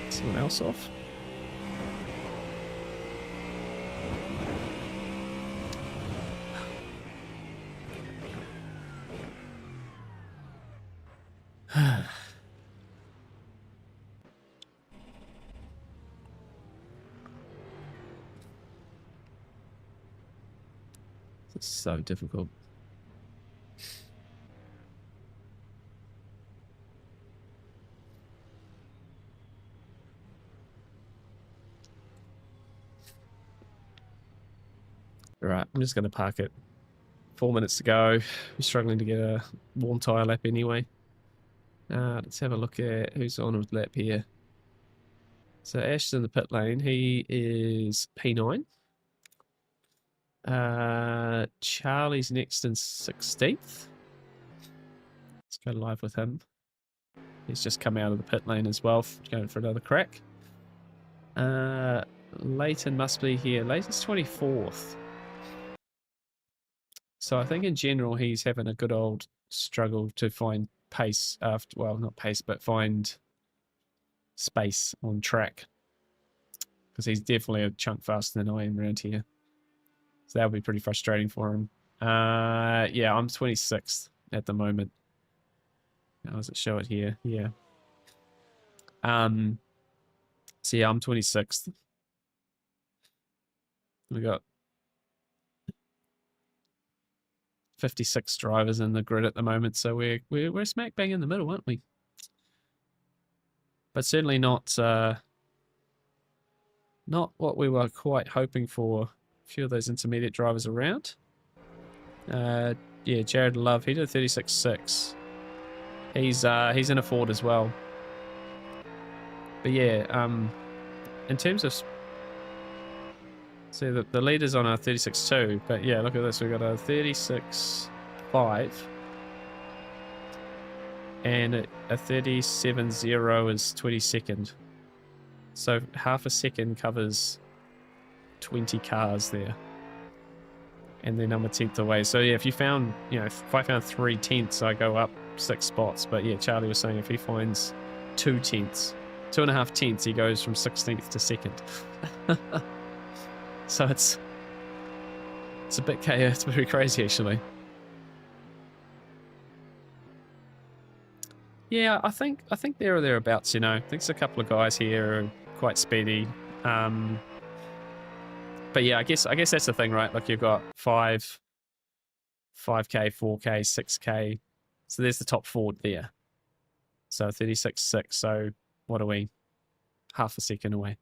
Someone else off. It's so difficult. Right, I'm just going to park it. 4 minutes to go. We're struggling to get a warm tyre lap anyway. Let's have a look at who's on with lap here. So Ash is in the pit lane. He is P9. Charlie's next in 16th. Let's go live with him. He's just come out of the pit lane as well, going for another crack. Leighton must be here. Leighton's 24th. So I think in general he's having a good old struggle to find pace after, well, not pace, but find space on track. Because he's definitely a chunk faster than I am around here. So that'll be pretty frustrating for him. Yeah, I'm 26th at the moment. How does it show it here? Yeah. So yeah, I'm 26th. We got 56 drivers in the grid at the moment, so we're smack bang in the middle, aren't we? But certainly not not what we were quite hoping for. A few of those intermediate drivers around. Yeah, Jared Love, he did 36.6. He's in a Ford as well. But yeah, in terms of, see the leader's on a 36.2, but yeah, look at this, we've got a 36.5 and a 37.0 is 22nd. So half a second covers 20 cars there. And then I'm a 10th away. So yeah, if you found, you know, if I found 3 tenths, I go up 6 spots. But yeah, Charlie was saying if he finds 2 tenths, 2.5 tenths, he goes from 16th to 2nd. So it's a bit chaos. It's very crazy actually. Yeah, I think there or thereabouts, you know. I think there's a couple of guys here who are quite speedy. But yeah, I guess that's the thing, right? Like you've got 5K, 4K, 6K. So there's the top 4 there. So 36.6. So what are we? Half a second away.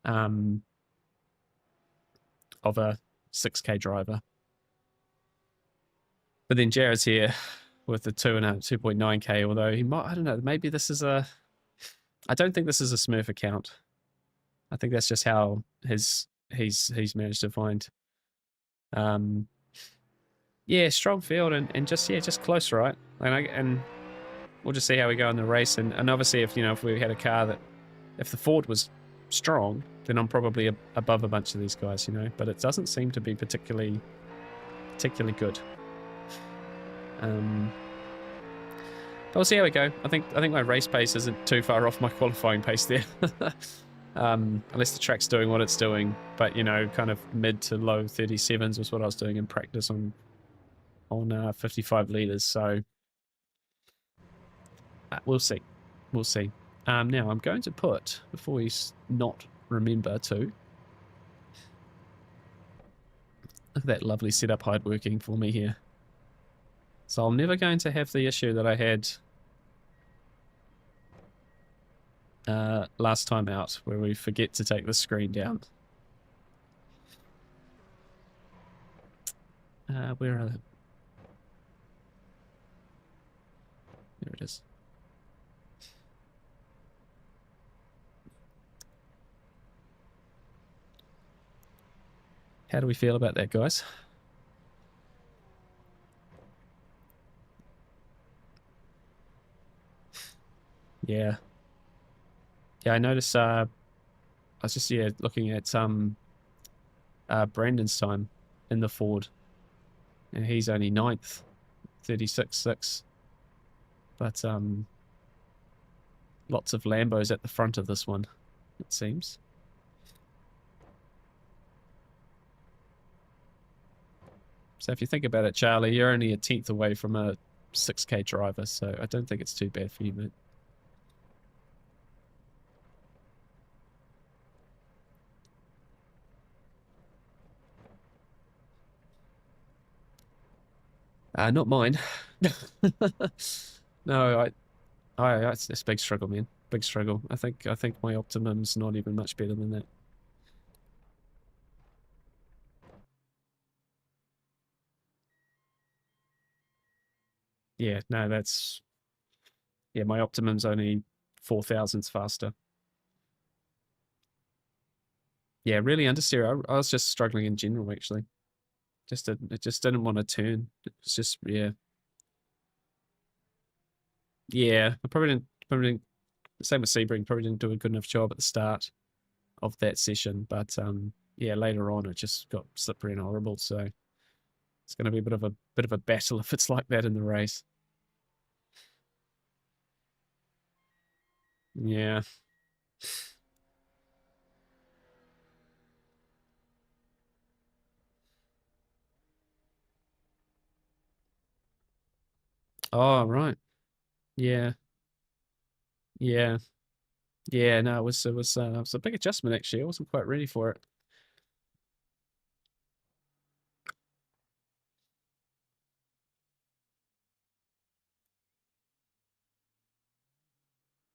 Of a 6K driver. But then Jared's here with the 2.9K, although he might, I don't know, maybe this is I don't think this is a Smurf account. I think that's just how he's managed to find. Yeah, strong field and just close, right? And we'll just see how we go in the race. And obviously, if we had a car that, if the Ford was strong, then I'm probably above a bunch of these guys, you know. But it doesn't seem to be particularly good. But we'll see how we go. I think my race pace isn't too far off my qualifying pace there. Unless the track's doing what it's doing. But, you know, kind of mid to low 37s was what I was doing in practice on 55 litres. So we'll see. We'll see. Now, I'm going to put, before we not remember to, look at that lovely setup hide working for me here. So I'm never going to have the issue that I had last time out, where we forget to take the screen down. Where are they? There it is. How do we feel about that, guys? Yeah. Yeah, I noticed, I was just, looking at Brandon's time in the Ford. And he's only 9th, 36.6. But, lots of Lambos at the front of this one, it seems. So if you think about it, Charlie, you're only a 10th away from a 6K driver, so I don't think it's too bad for you, mate. Not mine. No, it's a big struggle, man. Big struggle. I think my Optimum's not even much better than that. Yeah, no, that's... Yeah, my Optimum's only 4 thousandths faster. Yeah, really understeer. I was just struggling in general, actually. It just didn't want to turn. It's just, yeah. Yeah, I probably didn't, same with Sebring, probably didn't do a good enough job at the start of that session, but yeah, later on it just got slippery and horrible, so it's going to be a bit of a battle if it's like that in the race. Yeah. Oh, right. Yeah. Yeah. Yeah, no, it was a big adjustment actually. I wasn't quite ready for it.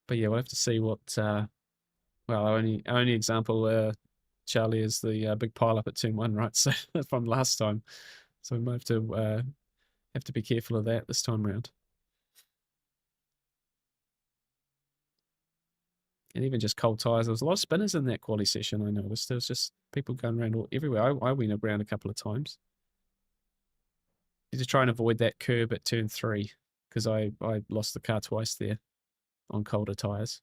But yeah, we'll have to see what well, only example Charlie is the big pile up at turn 1, right? So from last time. So we might have to be careful of that this time round. And even just cold tires. There was a lot of spinners in that quali session, I noticed. There was just people going around everywhere. I went around a couple of times. Need to try and avoid that curb at turn 3, because I lost the car twice there on colder tires.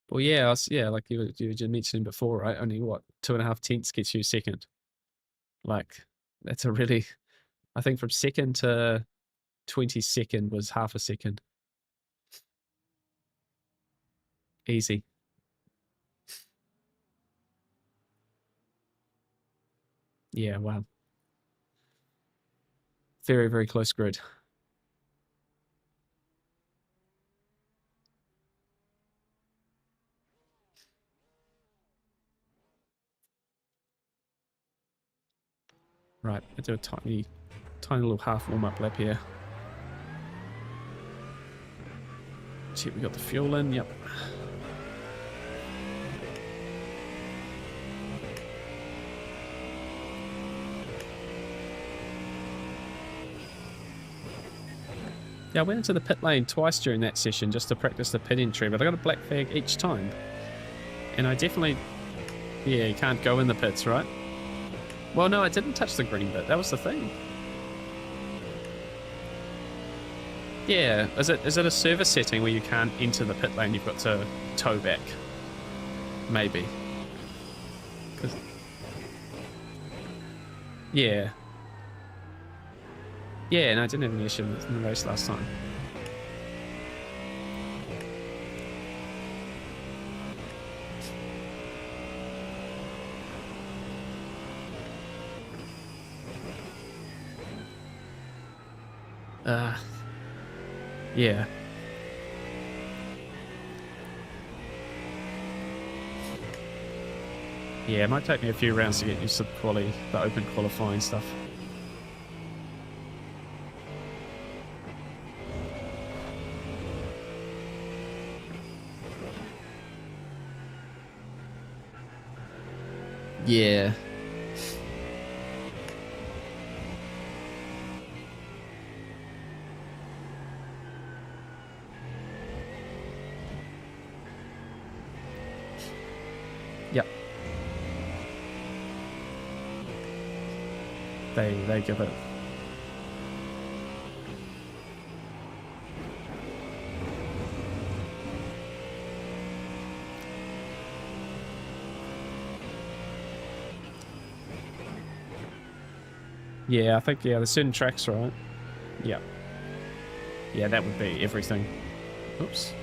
Well, yeah, like you were mentioning before, right? Only what, 2.5 tenths gets you second. Like, that's a really, I think from second to 22nd was half a second. Easy. Yeah, wow. Very, very close grid. Right, I do a tiny little half warm-up lap here. See, we got the fuel in, yep. Yeah, I went into the pit lane twice during that session just to practice the pit entry, but I got a black flag each time. And I definitely... Yeah, you can't go in the pits, right? Well, no, I didn't touch the green bit. That was the thing. Yeah, is it a service setting where you can't enter the pit lane? You've got to tow back. Maybe. Yeah. Yeah, no, I didn't have any issue in the race last time. Yeah. Yeah, it might take me a few rounds to get used to the open qualifying stuff. Yeah. Yep. They give it. Yeah, I think, yeah, there's certain tracks, right? Yeah. Yeah, that would be everything. Oops.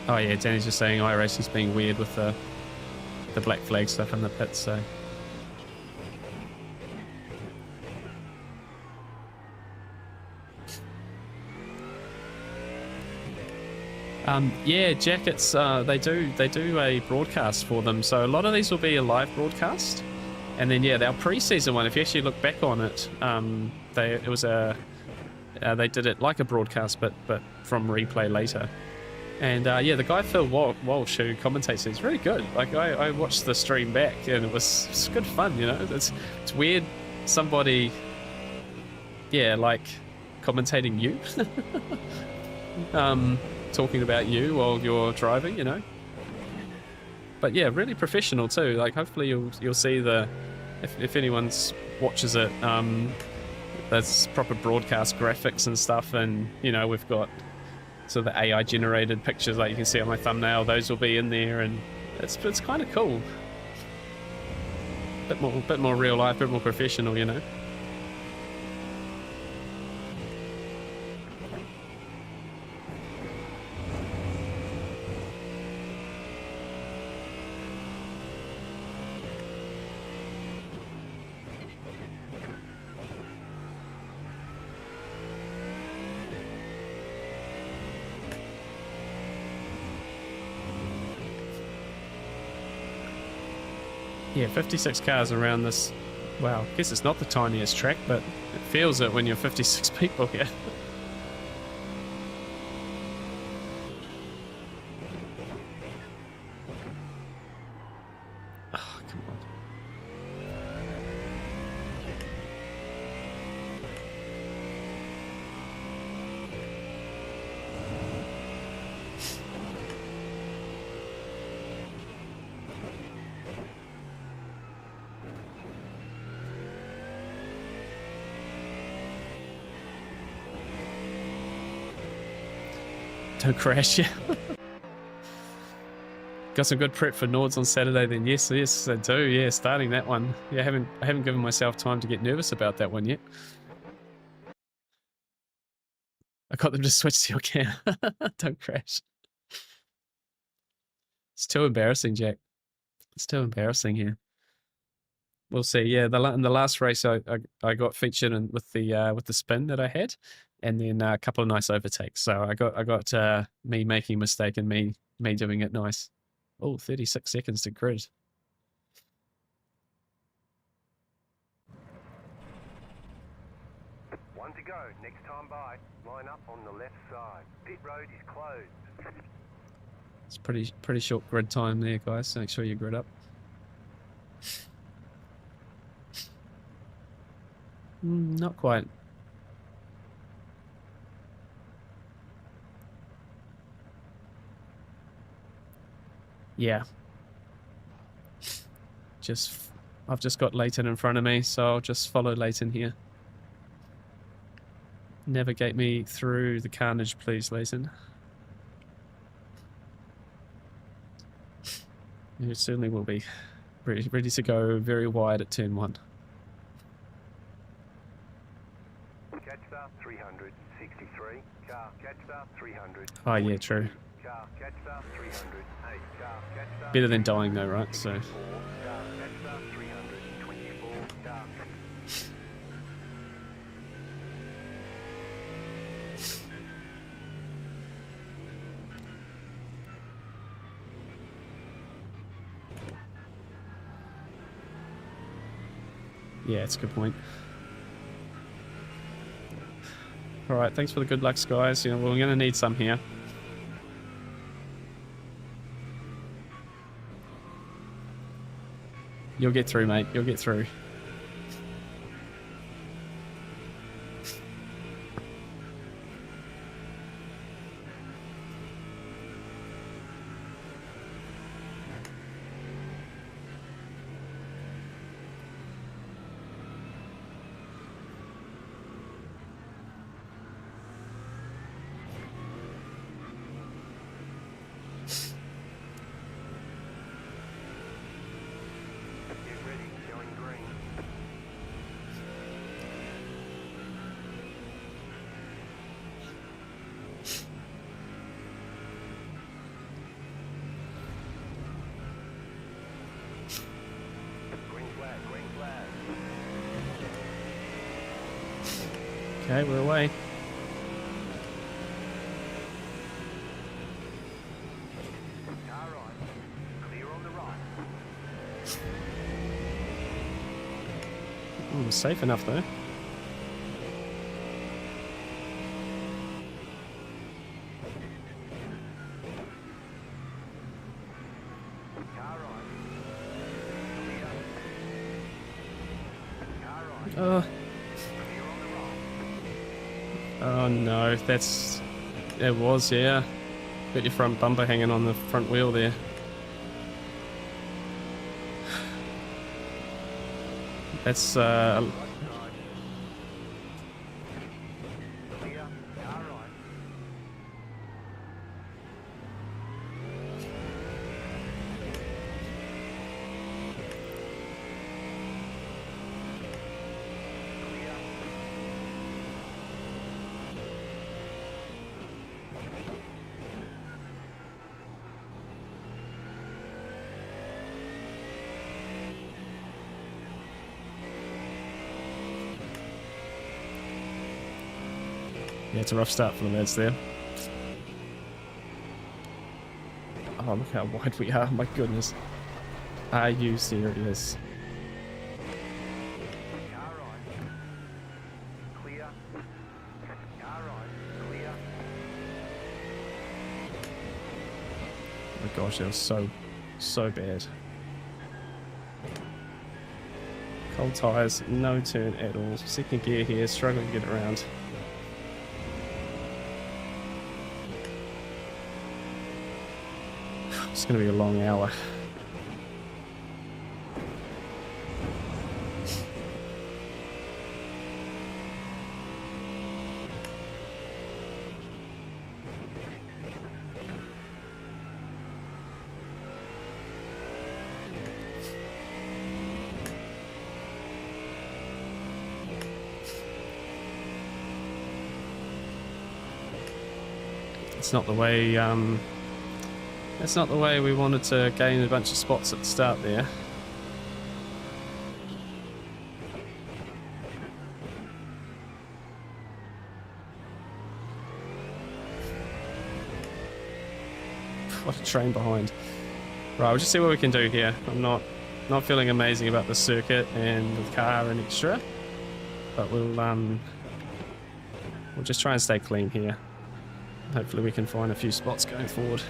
Oh yeah, Danny's just saying iRacing's being weird with the black flag stuff in the pits, so... Yeah, jackets. They do a broadcast for them. So a lot of these will be a live broadcast, and then yeah, our pre-season one. If you actually look back on it, they did it like a broadcast, but from replay later. And yeah, the guy Phil Walsh who commentates is really good. Like I watched the stream back, and it's good fun. You know, it's weird somebody, yeah, like commentating you. Talking about you while you're driving, you know. But yeah, really professional too. Like hopefully you'll see the if anyone watches it, there's proper broadcast graphics and stuff, and you know we've got sort of the AI generated pictures like you can see on my thumbnail. Those will be in there, and it's kind of cool. Bit more real life, bit more professional, you know. Yeah, 56 cars around this. Wow, I guess it's not the tiniest track, but it feels it when you're 56 people here. Oh, come on. Don't crash, yeah. Got some good prep for Nords on Saturday then. Yes, I do. Yeah, starting that one. Yeah, I haven't given myself time to get nervous about that one yet. I got them to switch to your cam. Don't crash. It's too embarrassing, Jack. It's too embarrassing here. We'll see. Yeah, in the last race, I got featured with the spin that I had, and then a couple of nice overtakes. So I got me making a mistake and me doing it nice. Oh, 36 seconds to grid. One to go. Next time by. Line up on the left side. Pit road is closed. It's pretty short grid time there, guys. So make sure you grid up. Not quite. Yeah. I've just got Leighton in front of me, so I'll just follow Leighton here. Navigate me through the carnage, please, Leighton. You certainly will be ready to go very wide at turn 1. Catch up 363. Car catch up 300. Oh yeah, true. Car catch up 300. 8. Car catch up. Better than dying though, right? So. Car catch up 324. Car. Yeah, it's a good point. All right, thanks for the good luck, guys. You know, we're going to need some here. You'll get through, mate. You'll get through. Okay, we're away. Safe enough though. Oh no, that's... It was, yeah. Got your front bumper hanging on the front wheel there. That's yeah, it's a rough start for the lads there. Oh, look how wide we are, my goodness. Are you serious? Oh my gosh, that was so bad. Cold tyres, no turn at all. Second gear here, struggling to get around. It's going to be a long hour. It's not the way, that's not the way we wanted to gain a bunch of spots at the start there. What a train behind. Right, we'll just see what we can do here. I'm not feeling amazing about the circuit and the car and extra, but we'll just try and stay clean here. Hopefully we can find a few spots going forward.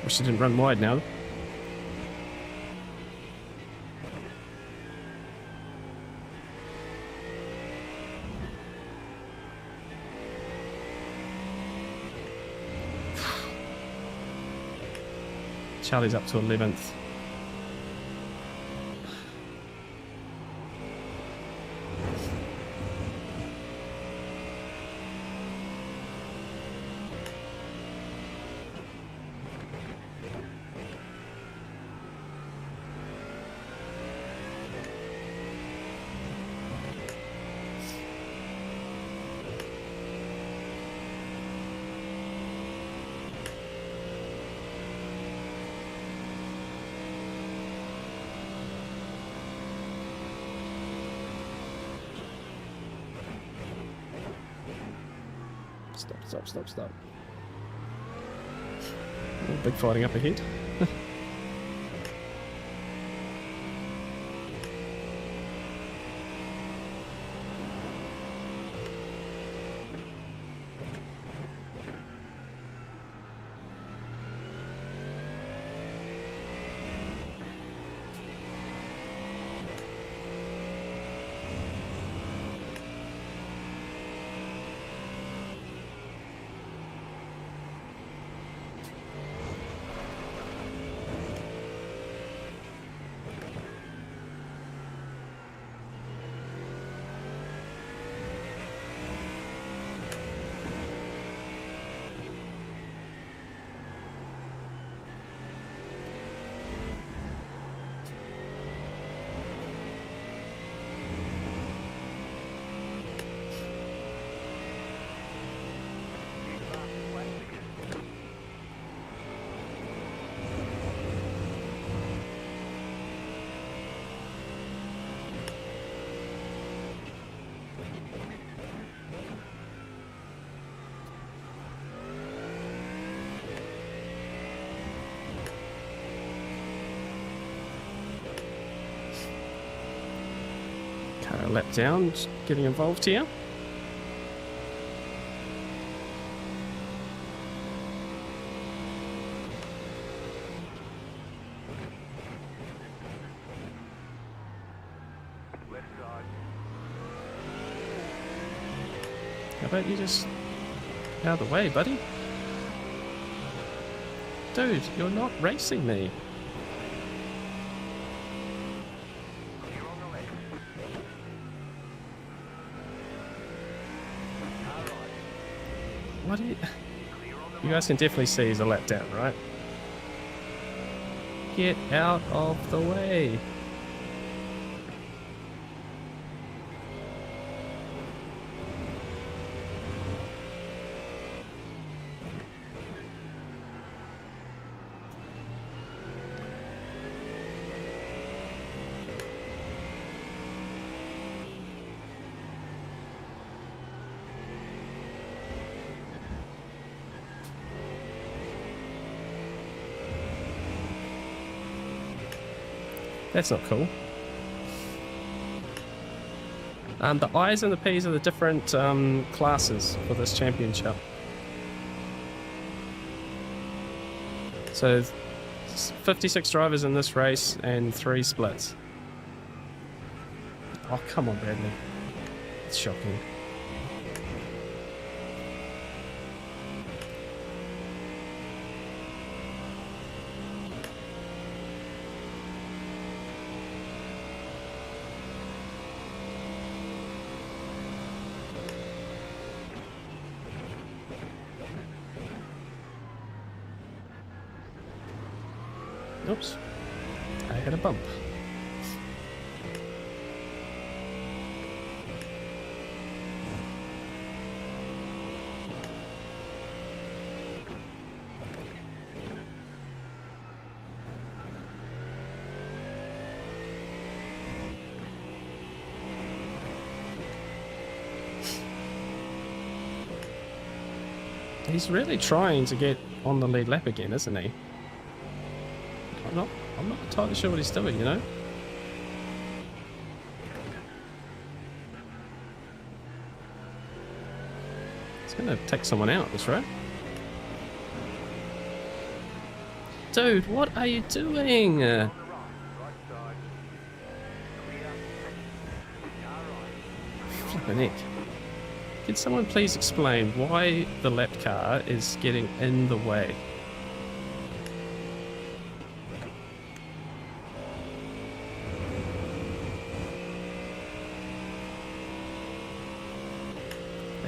Wish I didn't run wide now. Charlie's up to 11th. Stop. Oh, big fighting up ahead. lap down, getting involved here. Left side. How about you just out of the way, buddy? Dude, you're not racing me. Clear on the left. Car right. What do you... Clear on the You guys can definitely see he's a lap down, right? Get out of the way. That's not cool. The I's and the P's are the different classes for this championship. So 56 drivers in this race and 3 splits. Oh, come on, Bradley. It's shocking. Oops, I hit a bump. He's really trying to get on the lead lap again, isn't he? I'm not entirely sure what he's doing, you know? He's gonna take someone out, that's right. Dude, what are you doing? on the right. Right side. Clear. Car right. Flippin' heck. Can someone please explain why the lap car is getting in the way?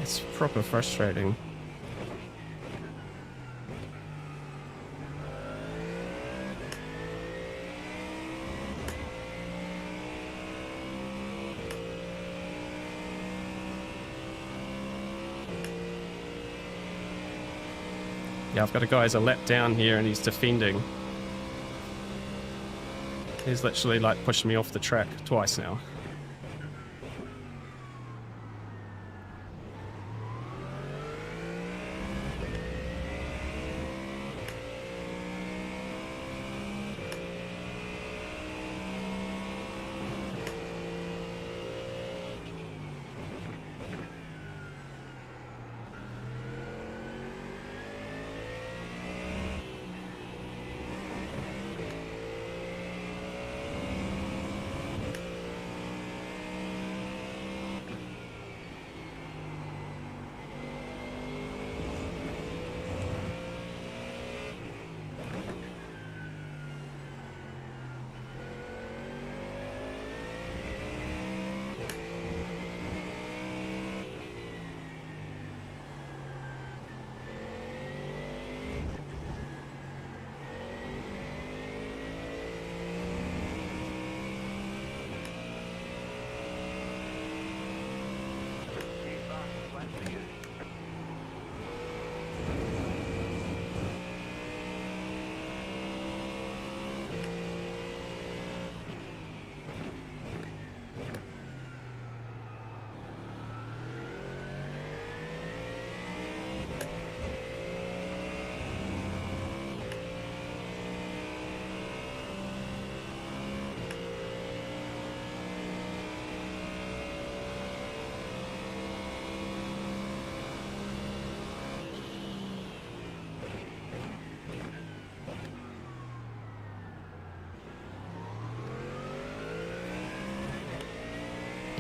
It's proper frustrating. Yeah, I've got a guy who's a lap down here and he's defending. He's literally like pushed me off the track twice now.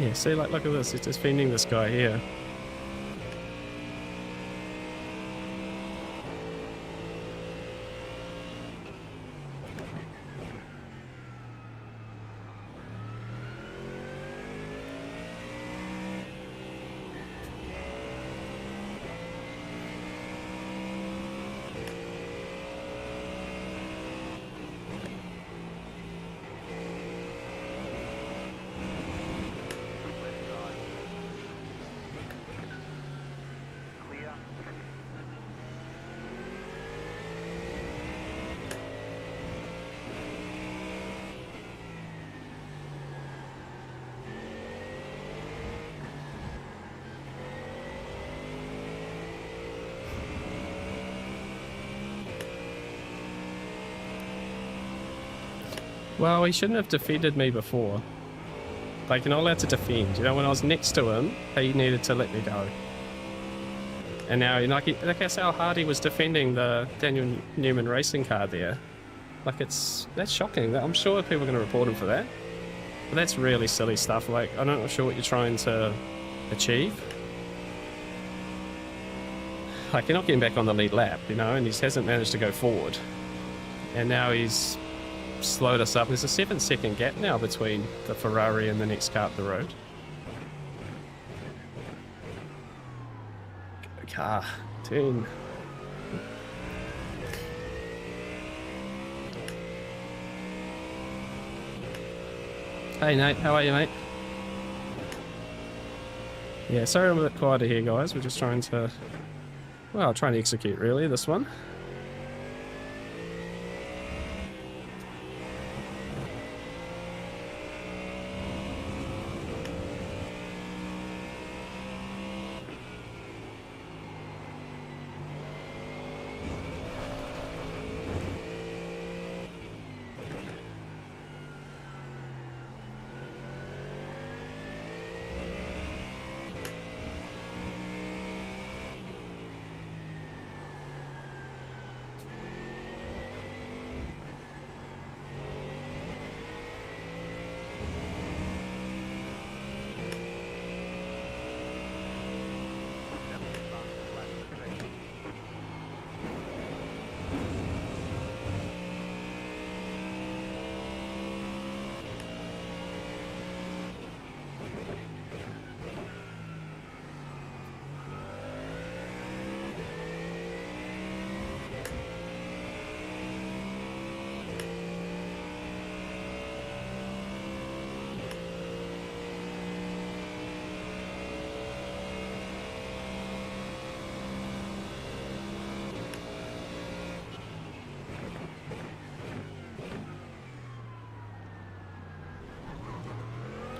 Yeah, see, like, look at this. He's defending this guy here. Clear. Well, he shouldn't have defended me before. Like, you're not allowed to defend. You know, when I was next to him, he needed to let me go. And now, like that's how hard he was defending the Daniel Newman racing car there. Like, that's shocking. I'm sure people are going to report him for that. But that's really silly stuff. Like, I'm not sure what you're trying to achieve. Like, you're not getting back on the lead lap, you know, and he hasn't managed to go forward. And now he's slowed us up. There's a 7-second gap now between the Ferrari and the next car up the road. Car, turn. Hey Nate, how are you, mate? Yeah, sorry I'm a bit quieter here, guys. We're just trying to, well, trying to execute really this one.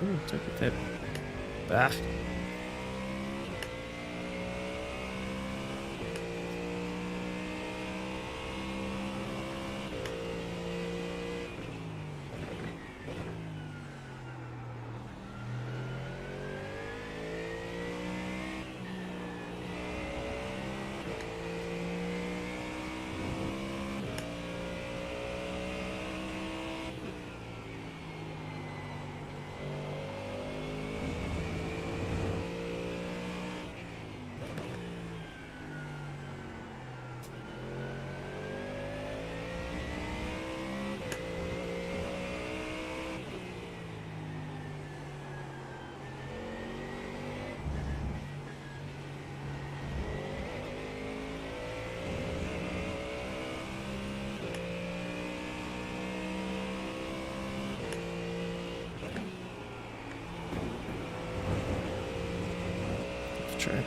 Ooh, took it there. Ah. Track.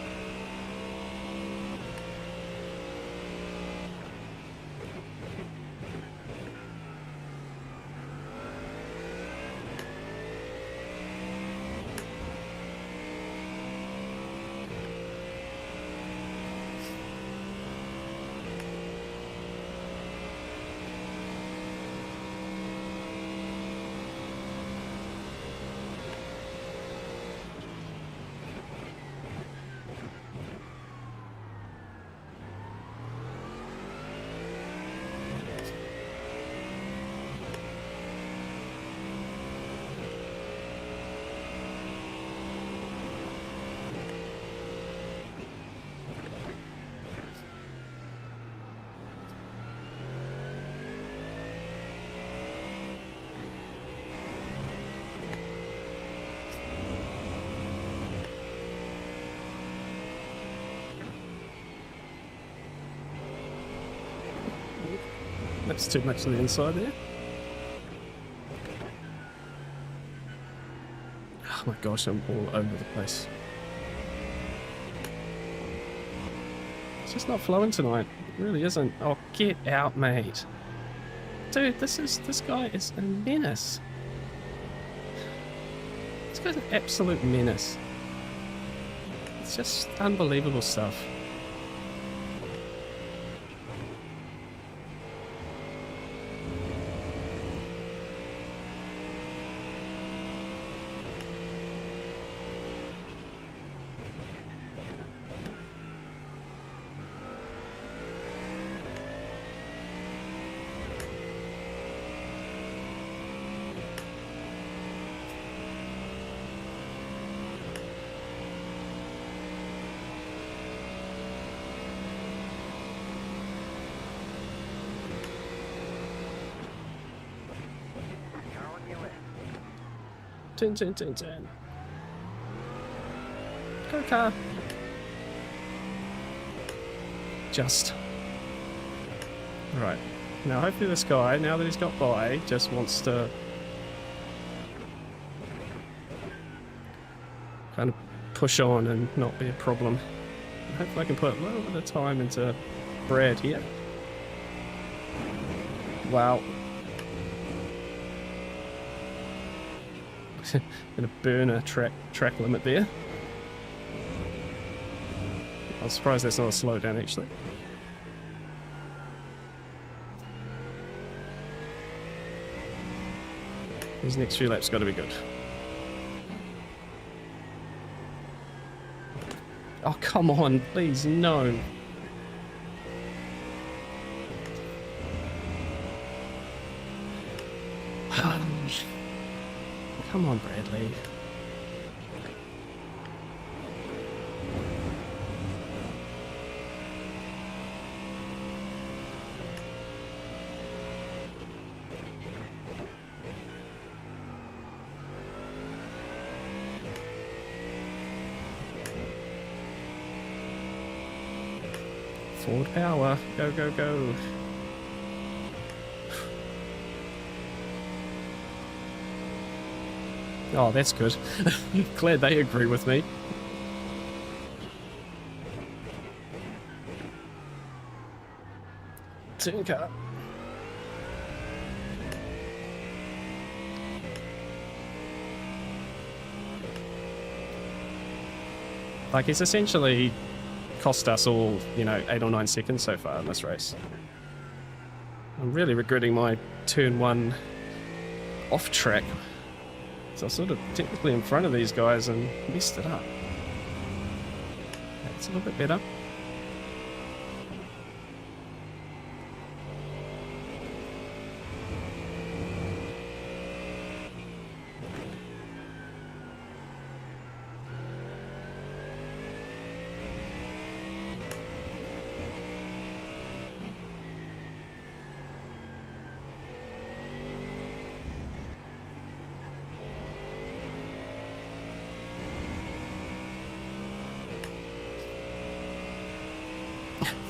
That's too much to the inside there. Oh my gosh, I'm all over the place. It's just not flowing tonight. It really isn't. Oh, get out, mate. Dude, this guy is a menace. This guy's an absolute menace. It's just unbelievable stuff. Tin, tin, tin, tin. Go car. Just. Right. Now hopefully this guy, now that he's got by, just wants to kind of push on and not be a problem. Hopefully I can put a little bit of time into Brad here. Wow. Gonna burn a track limit there. I'm surprised that's not a slowdown actually. These next few laps got to be good. Oh come on, please no. Come on, Bradley. Forward power. Go, go, go. Oh, that's good. Glad they agree with me. Turn car. Like, it's essentially cost us all, you know, 8 or 9 seconds so far in this race. I'm really regretting my turn 1 off track. So I was sort of technically in front of these guys and messed it up. It's a little bit better.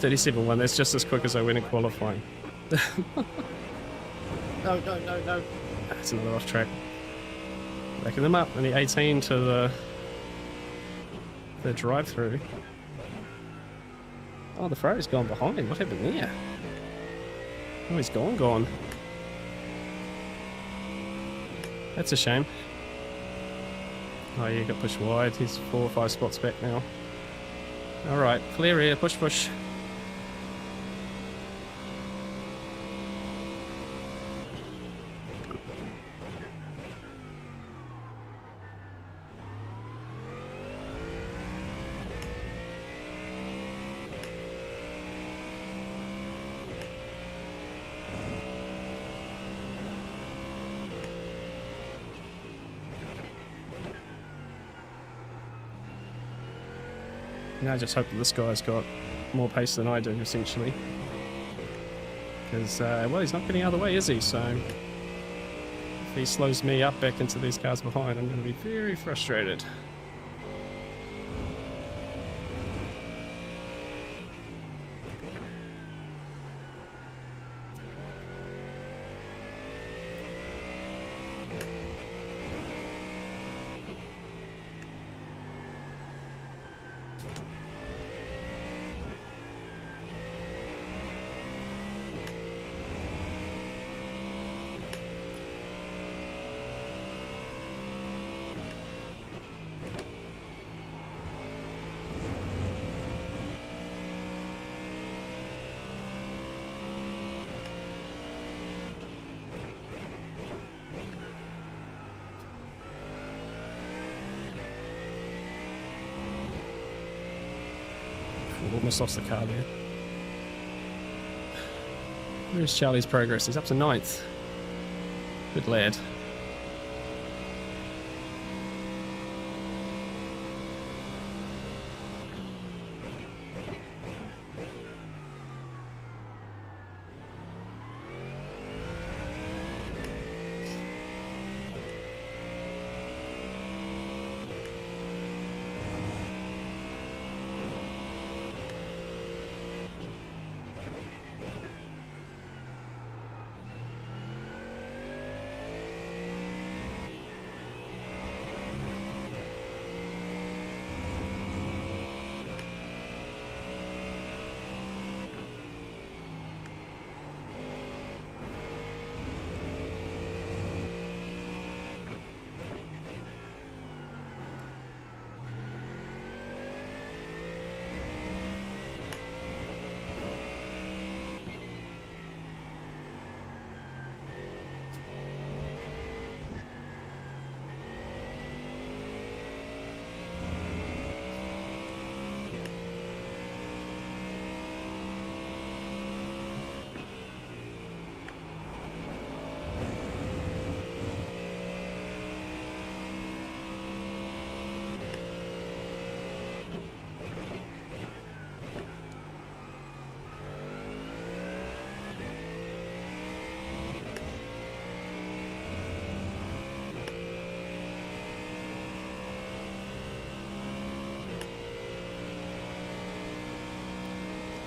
$37.1, that's just as quick as I went in qualifying. No, no, no, no. That's another off track. Backing them up, only 18 to the drive-through. Oh, the Ferrari's gone behind. What happened there? Oh, he's gone. That's a shame. Oh, yeah, got pushed wide. He's 4 or 5 spots back now. Alright, clear here, push. Now I just hope that this guy's got more pace than I do, essentially. Because, well, he's not getting out of the way, is he? So, if he slows me up back into these cars behind, I'm going to be very frustrated. Almost lost the car there. Where's Charlie's progress? He's up to 9th. Good lad.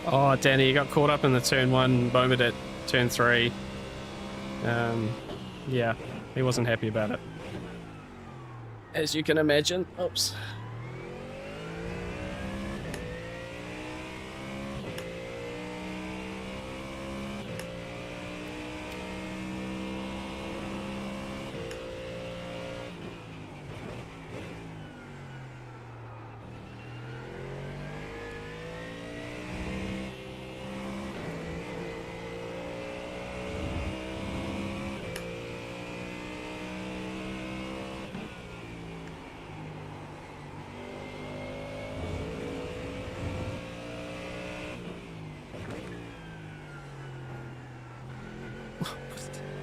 Oh, Danny, you got caught up in the turn 1 moment at turn 3. Yeah, he wasn't happy about it. As you can imagine. Oops.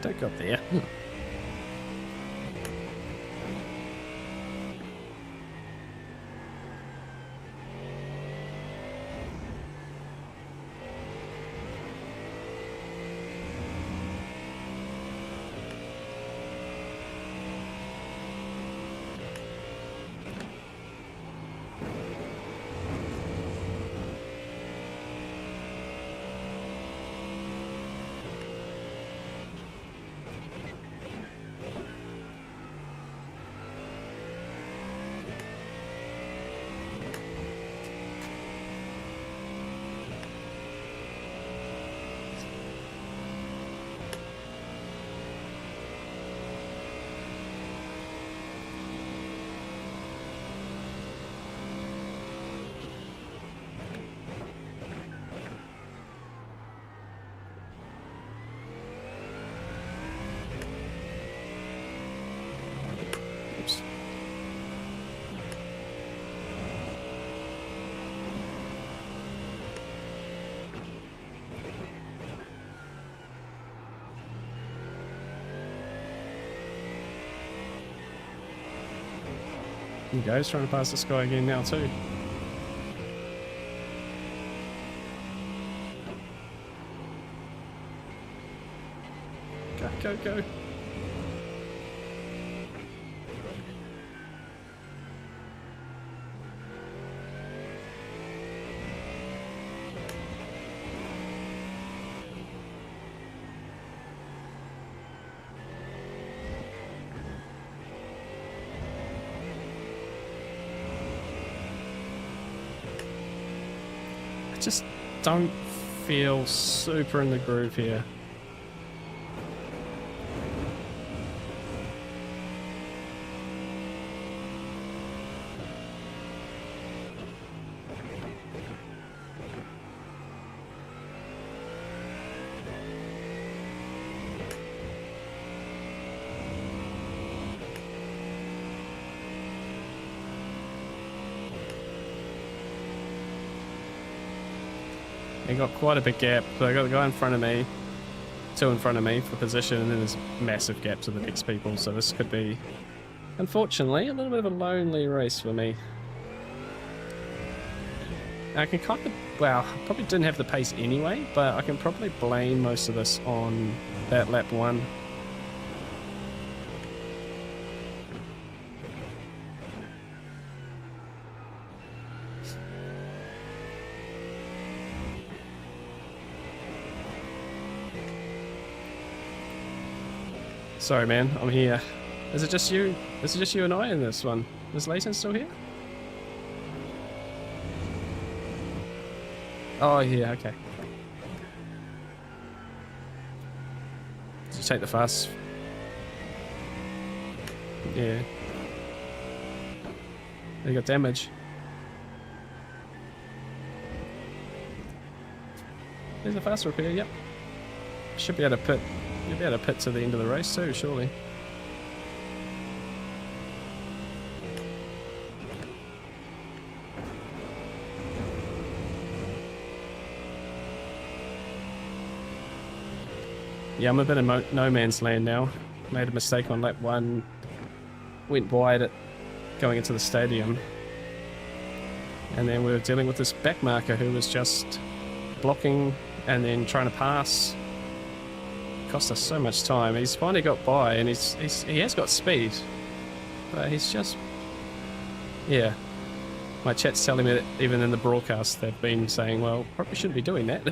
Don't go up there. Oops. You guys trying to pass this guy again now too. Go, go, go. I just don't feel super in the groove here. I got quite a big gap. So I got the guy in front of me, 2 in front of me for position, and then there's massive gap to the next people. So this could be, unfortunately, a little bit of a lonely race for me. I can kind of, well, I probably didn't have the pace anyway, but I can probably blame most of this on that lap 1. Sorry, man, I'm here. Is it just you? Is it just you and I in this one? Is Leighton still here? Oh, yeah, okay. Did you take the fast? Yeah. You got damage. There's a fast repair, yep. Should be able to pit. You'll be able to pit to the end of the race too, surely. Yeah, I'm a bit in no man's land now. Made a mistake on lap 1. Went wide at going into the stadium. And then we were dealing with this back marker who was just blocking and then trying to pass. Cost us so much time. He's finally got by and he has got speed. But he's just... Yeah. My chat's telling me that even in the broadcast they've been saying, well, probably shouldn't be doing that.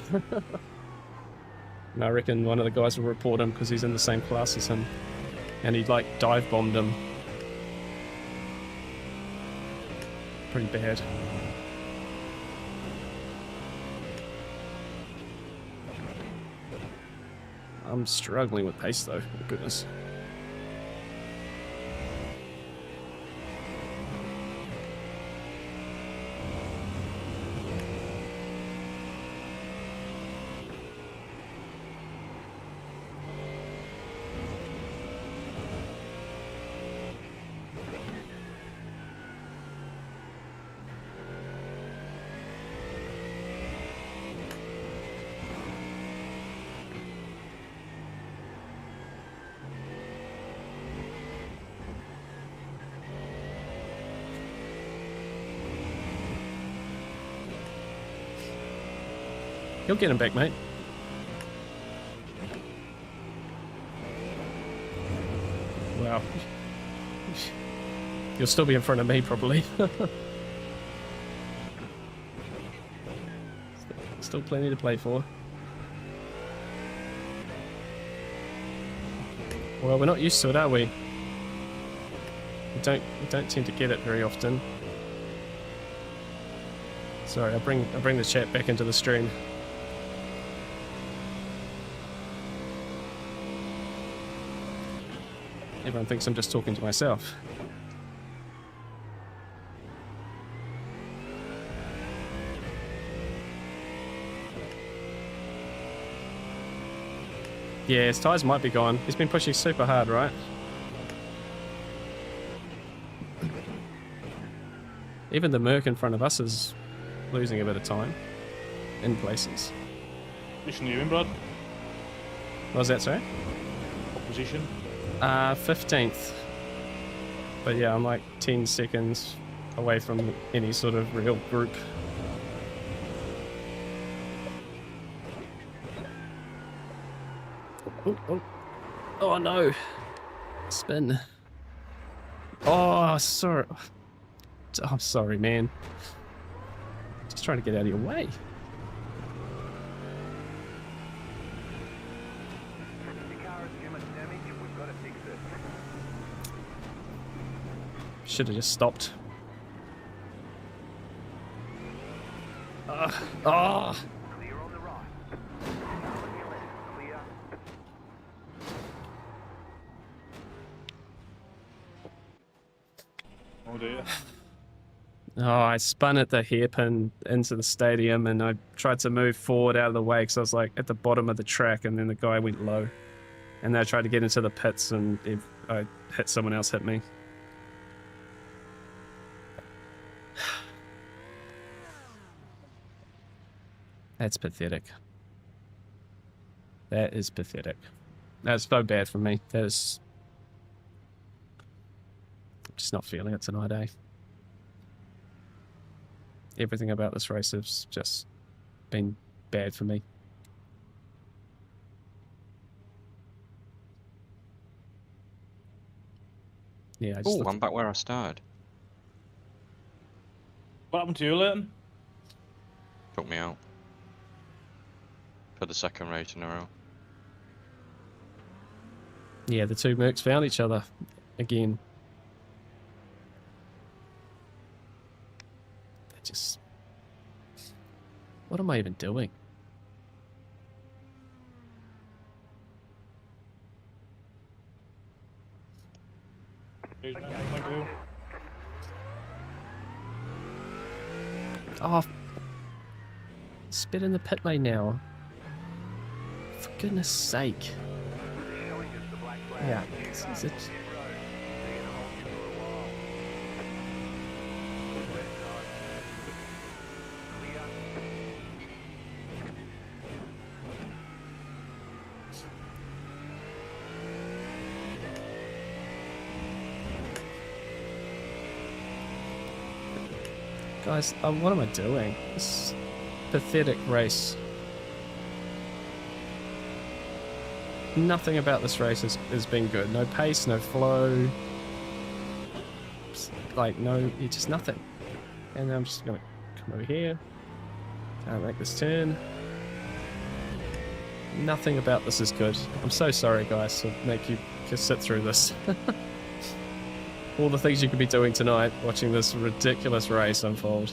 And I reckon one of the guys will report him because he's in the same class as him. And he like dive bombed him. Pretty bad. I'm struggling with pace though, oh goodness. You'll get him back, mate. Wow. You'll still be in front of me, probably. Still plenty to play for. Well, we're not used to it, are we? We don't tend to get it very often. Sorry, I'll bring the chat back into the stream. Everyone thinks I'm just talking to myself. Yeah, his tyres might be gone. He's been pushing super hard, right? Even the Merc in front of us is losing a bit of time in places. Position are you in, Brad? What was that, sorry? What position? 15th. But yeah, I'm like 10 seconds away from any sort of real group. Oh no! Spin. Oh, sorry. I'm sorry, man. Just trying to get out of your way. Should have just stopped. Oh! Clear on the right. Clear. Oh dear. Oh, I spun at the hairpin into the stadium and I tried to move forward out of the way because I was like at the bottom of the track and then the guy went low. And then I tried to get into the pits and I hit someone else hit me. That's pathetic. That is pathetic. That's so bad for me. That is... I'm just not feeling it tonight, eh? Everything about this race has just been bad for me. Yeah, I just Oh, looked I'm back where I started. What happened to you, Leighton? Took me out. For the second race in a row. Yeah, the two Mercs found each other again. I just... What am I even doing? Thank you. Oh, spit in the pit lane now. For goodness sake. Yeah, this is it. Guys, what am I doing? This pathetic race. Nothing about this race has been good. No pace, no flow. Like, no, just nothing. And I'm just gonna come over here. Make this turn. Nothing about this is good. I'm so sorry, guys, to make you just sit through this. All the things you could be doing tonight, watching this ridiculous race unfold.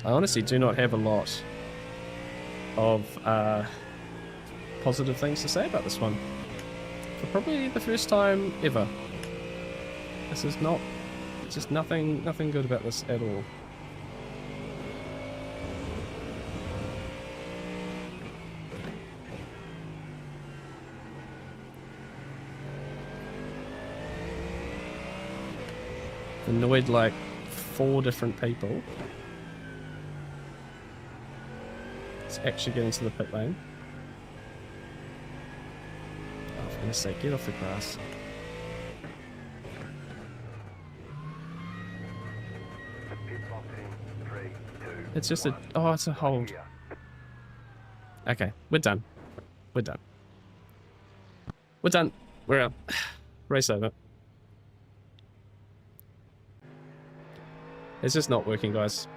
I honestly do not have a lot of positive things to say about this one. For probably the first time ever. This is not, just nothing good about this at all. Annoyed like 4 different people. Let's actually get into the pit lane. Oh, for goodness sake, get off the grass. It's just a... Oh, it's a hold. Okay, we're done. We're done. We're done. We're out. Race over. It's just not working, guys.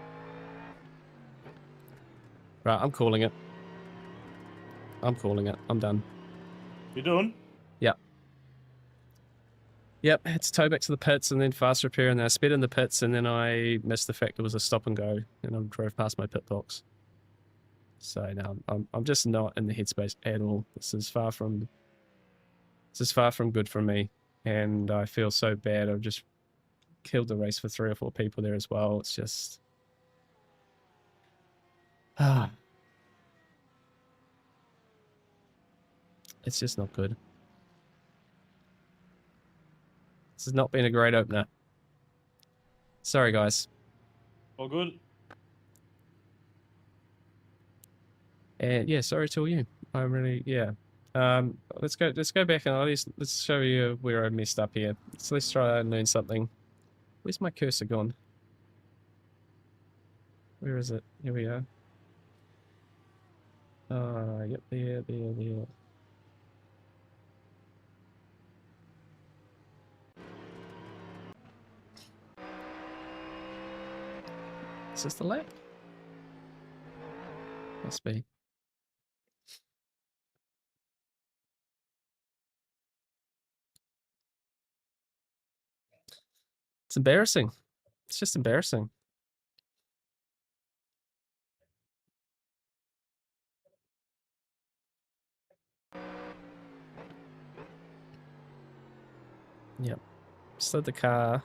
Right, I'm calling it. I'm calling it. I'm done. You done? Yep. Yep, had to tow back to the pits and then fast repair, and then I sped in the pits, and then I missed the fact it was a stop and go, and I drove past my pit box. So now I'm just not in the headspace at all. This is far from good for me, and I feel so bad. I've just killed the race for 3 or 4 people there as well. It's just it's just not good. This has not been a great opener. Sorry, guys. All good? And yeah, sorry to all you. I'm really, yeah. Let's go back and let's show you where I messed up here. So let's try and learn something. Where's my cursor gone? Where is it? Here we are. Yep, there. Is this the lap? Must be. It's embarrassing. It's just embarrassing. Yep. Slid the car.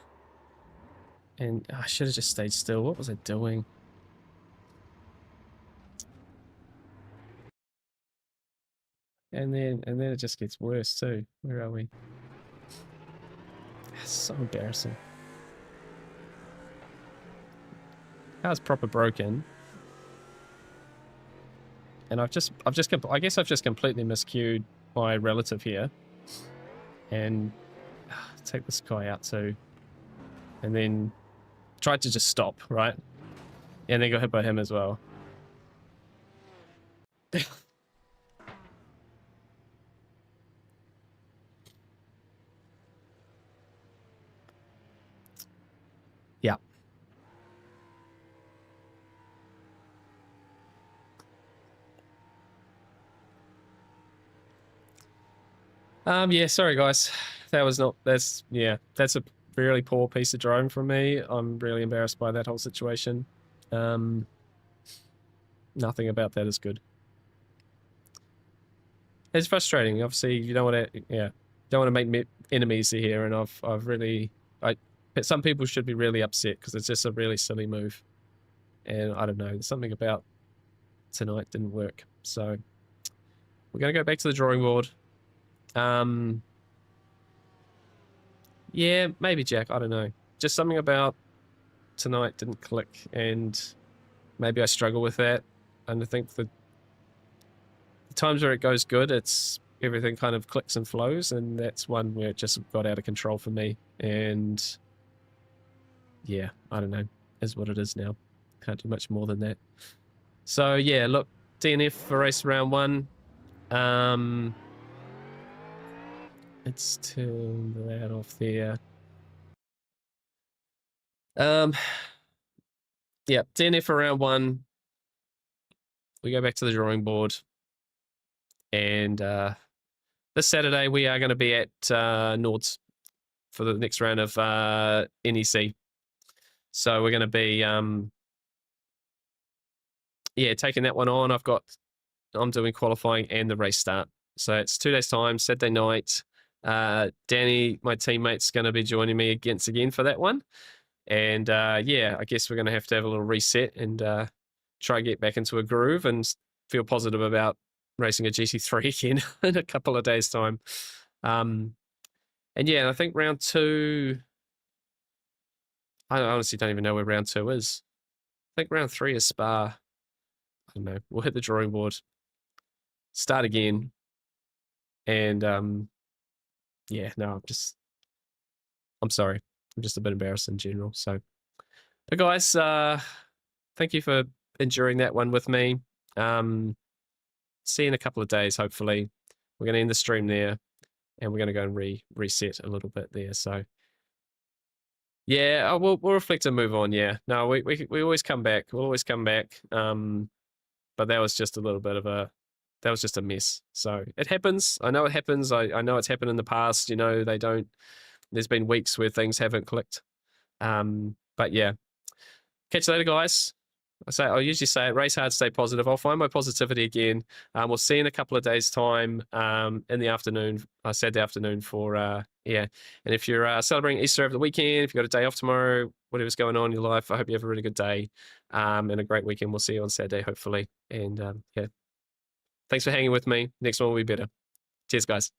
And I should have just stayed still. What was I doing? And then it just gets worse too. Where are we? It's so embarrassing. Car's proper broken. And I guess I've just completely miscued my relative here. And take this guy out too. And then tried to just stop, right? And then got hit by him as well. Yeah. Yeah, sorry guys. That's a really poor piece of drone from me. I'm really embarrassed by that whole situation. Nothing about that is good. It's frustrating. Obviously, you don't want to, don't want to make enemies here, and I've really, some people should be really upset because it's just a really silly move, and I don't know, there's something about tonight didn't work. So we're gonna go back to the drawing board. Yeah, maybe Jack. I don't know. Just something about tonight didn't click, and maybe I struggle with that. And I think the times where it goes good, it's everything kind of clicks and flows, and that's one where it just got out of control for me. And yeah, I don't know, is what it is now. Can't do much more than that. So yeah, look, DNF for race round 1. Let's turn that off there. Yeah, DNF for round 1. We go back to the drawing board. And this Saturday we are going to be at Nords for the next round of NEC. So we're going to be taking that one on. I'm doing qualifying and the race start. So it's 2 days time, Saturday night. Danny, my teammate's going to be joining me again for that one. And yeah, I guess we're going to have a little reset and try and get back into a groove and feel positive about racing a GT3 again in a couple of days' time. And yeah, I think round 2, I honestly don't even know where round 2 is. I think round 3 is Spa. I don't know. We'll hit the drawing board, start again. And yeah, no, I'm sorry. I'm just a bit embarrassed in general. So, but guys, thank you for enduring that one with me. See you in a couple of days, hopefully. We're going to end the stream there, and we're going to go and reset a little bit there. So, yeah, we'll reflect and move on. Yeah, no, we always come back. We'll always come back. But that was just a little bit of that was just a mess. So it happens. I know it happens. I know it's happened in the past. You know, there's been weeks where things haven't clicked. But yeah, catch you later, guys. I usually say it, race hard, stay positive. I'll find my positivity again. We'll see you in a couple of days' time in the afternoon. I said the afternoon for, yeah. And if you're celebrating Easter over the weekend, if you've got a day off tomorrow, whatever's going on in your life, I hope you have a really good day and a great weekend. We'll see you on Saturday, hopefully. And yeah, thanks for hanging with me. Next one will be better. Cheers, guys.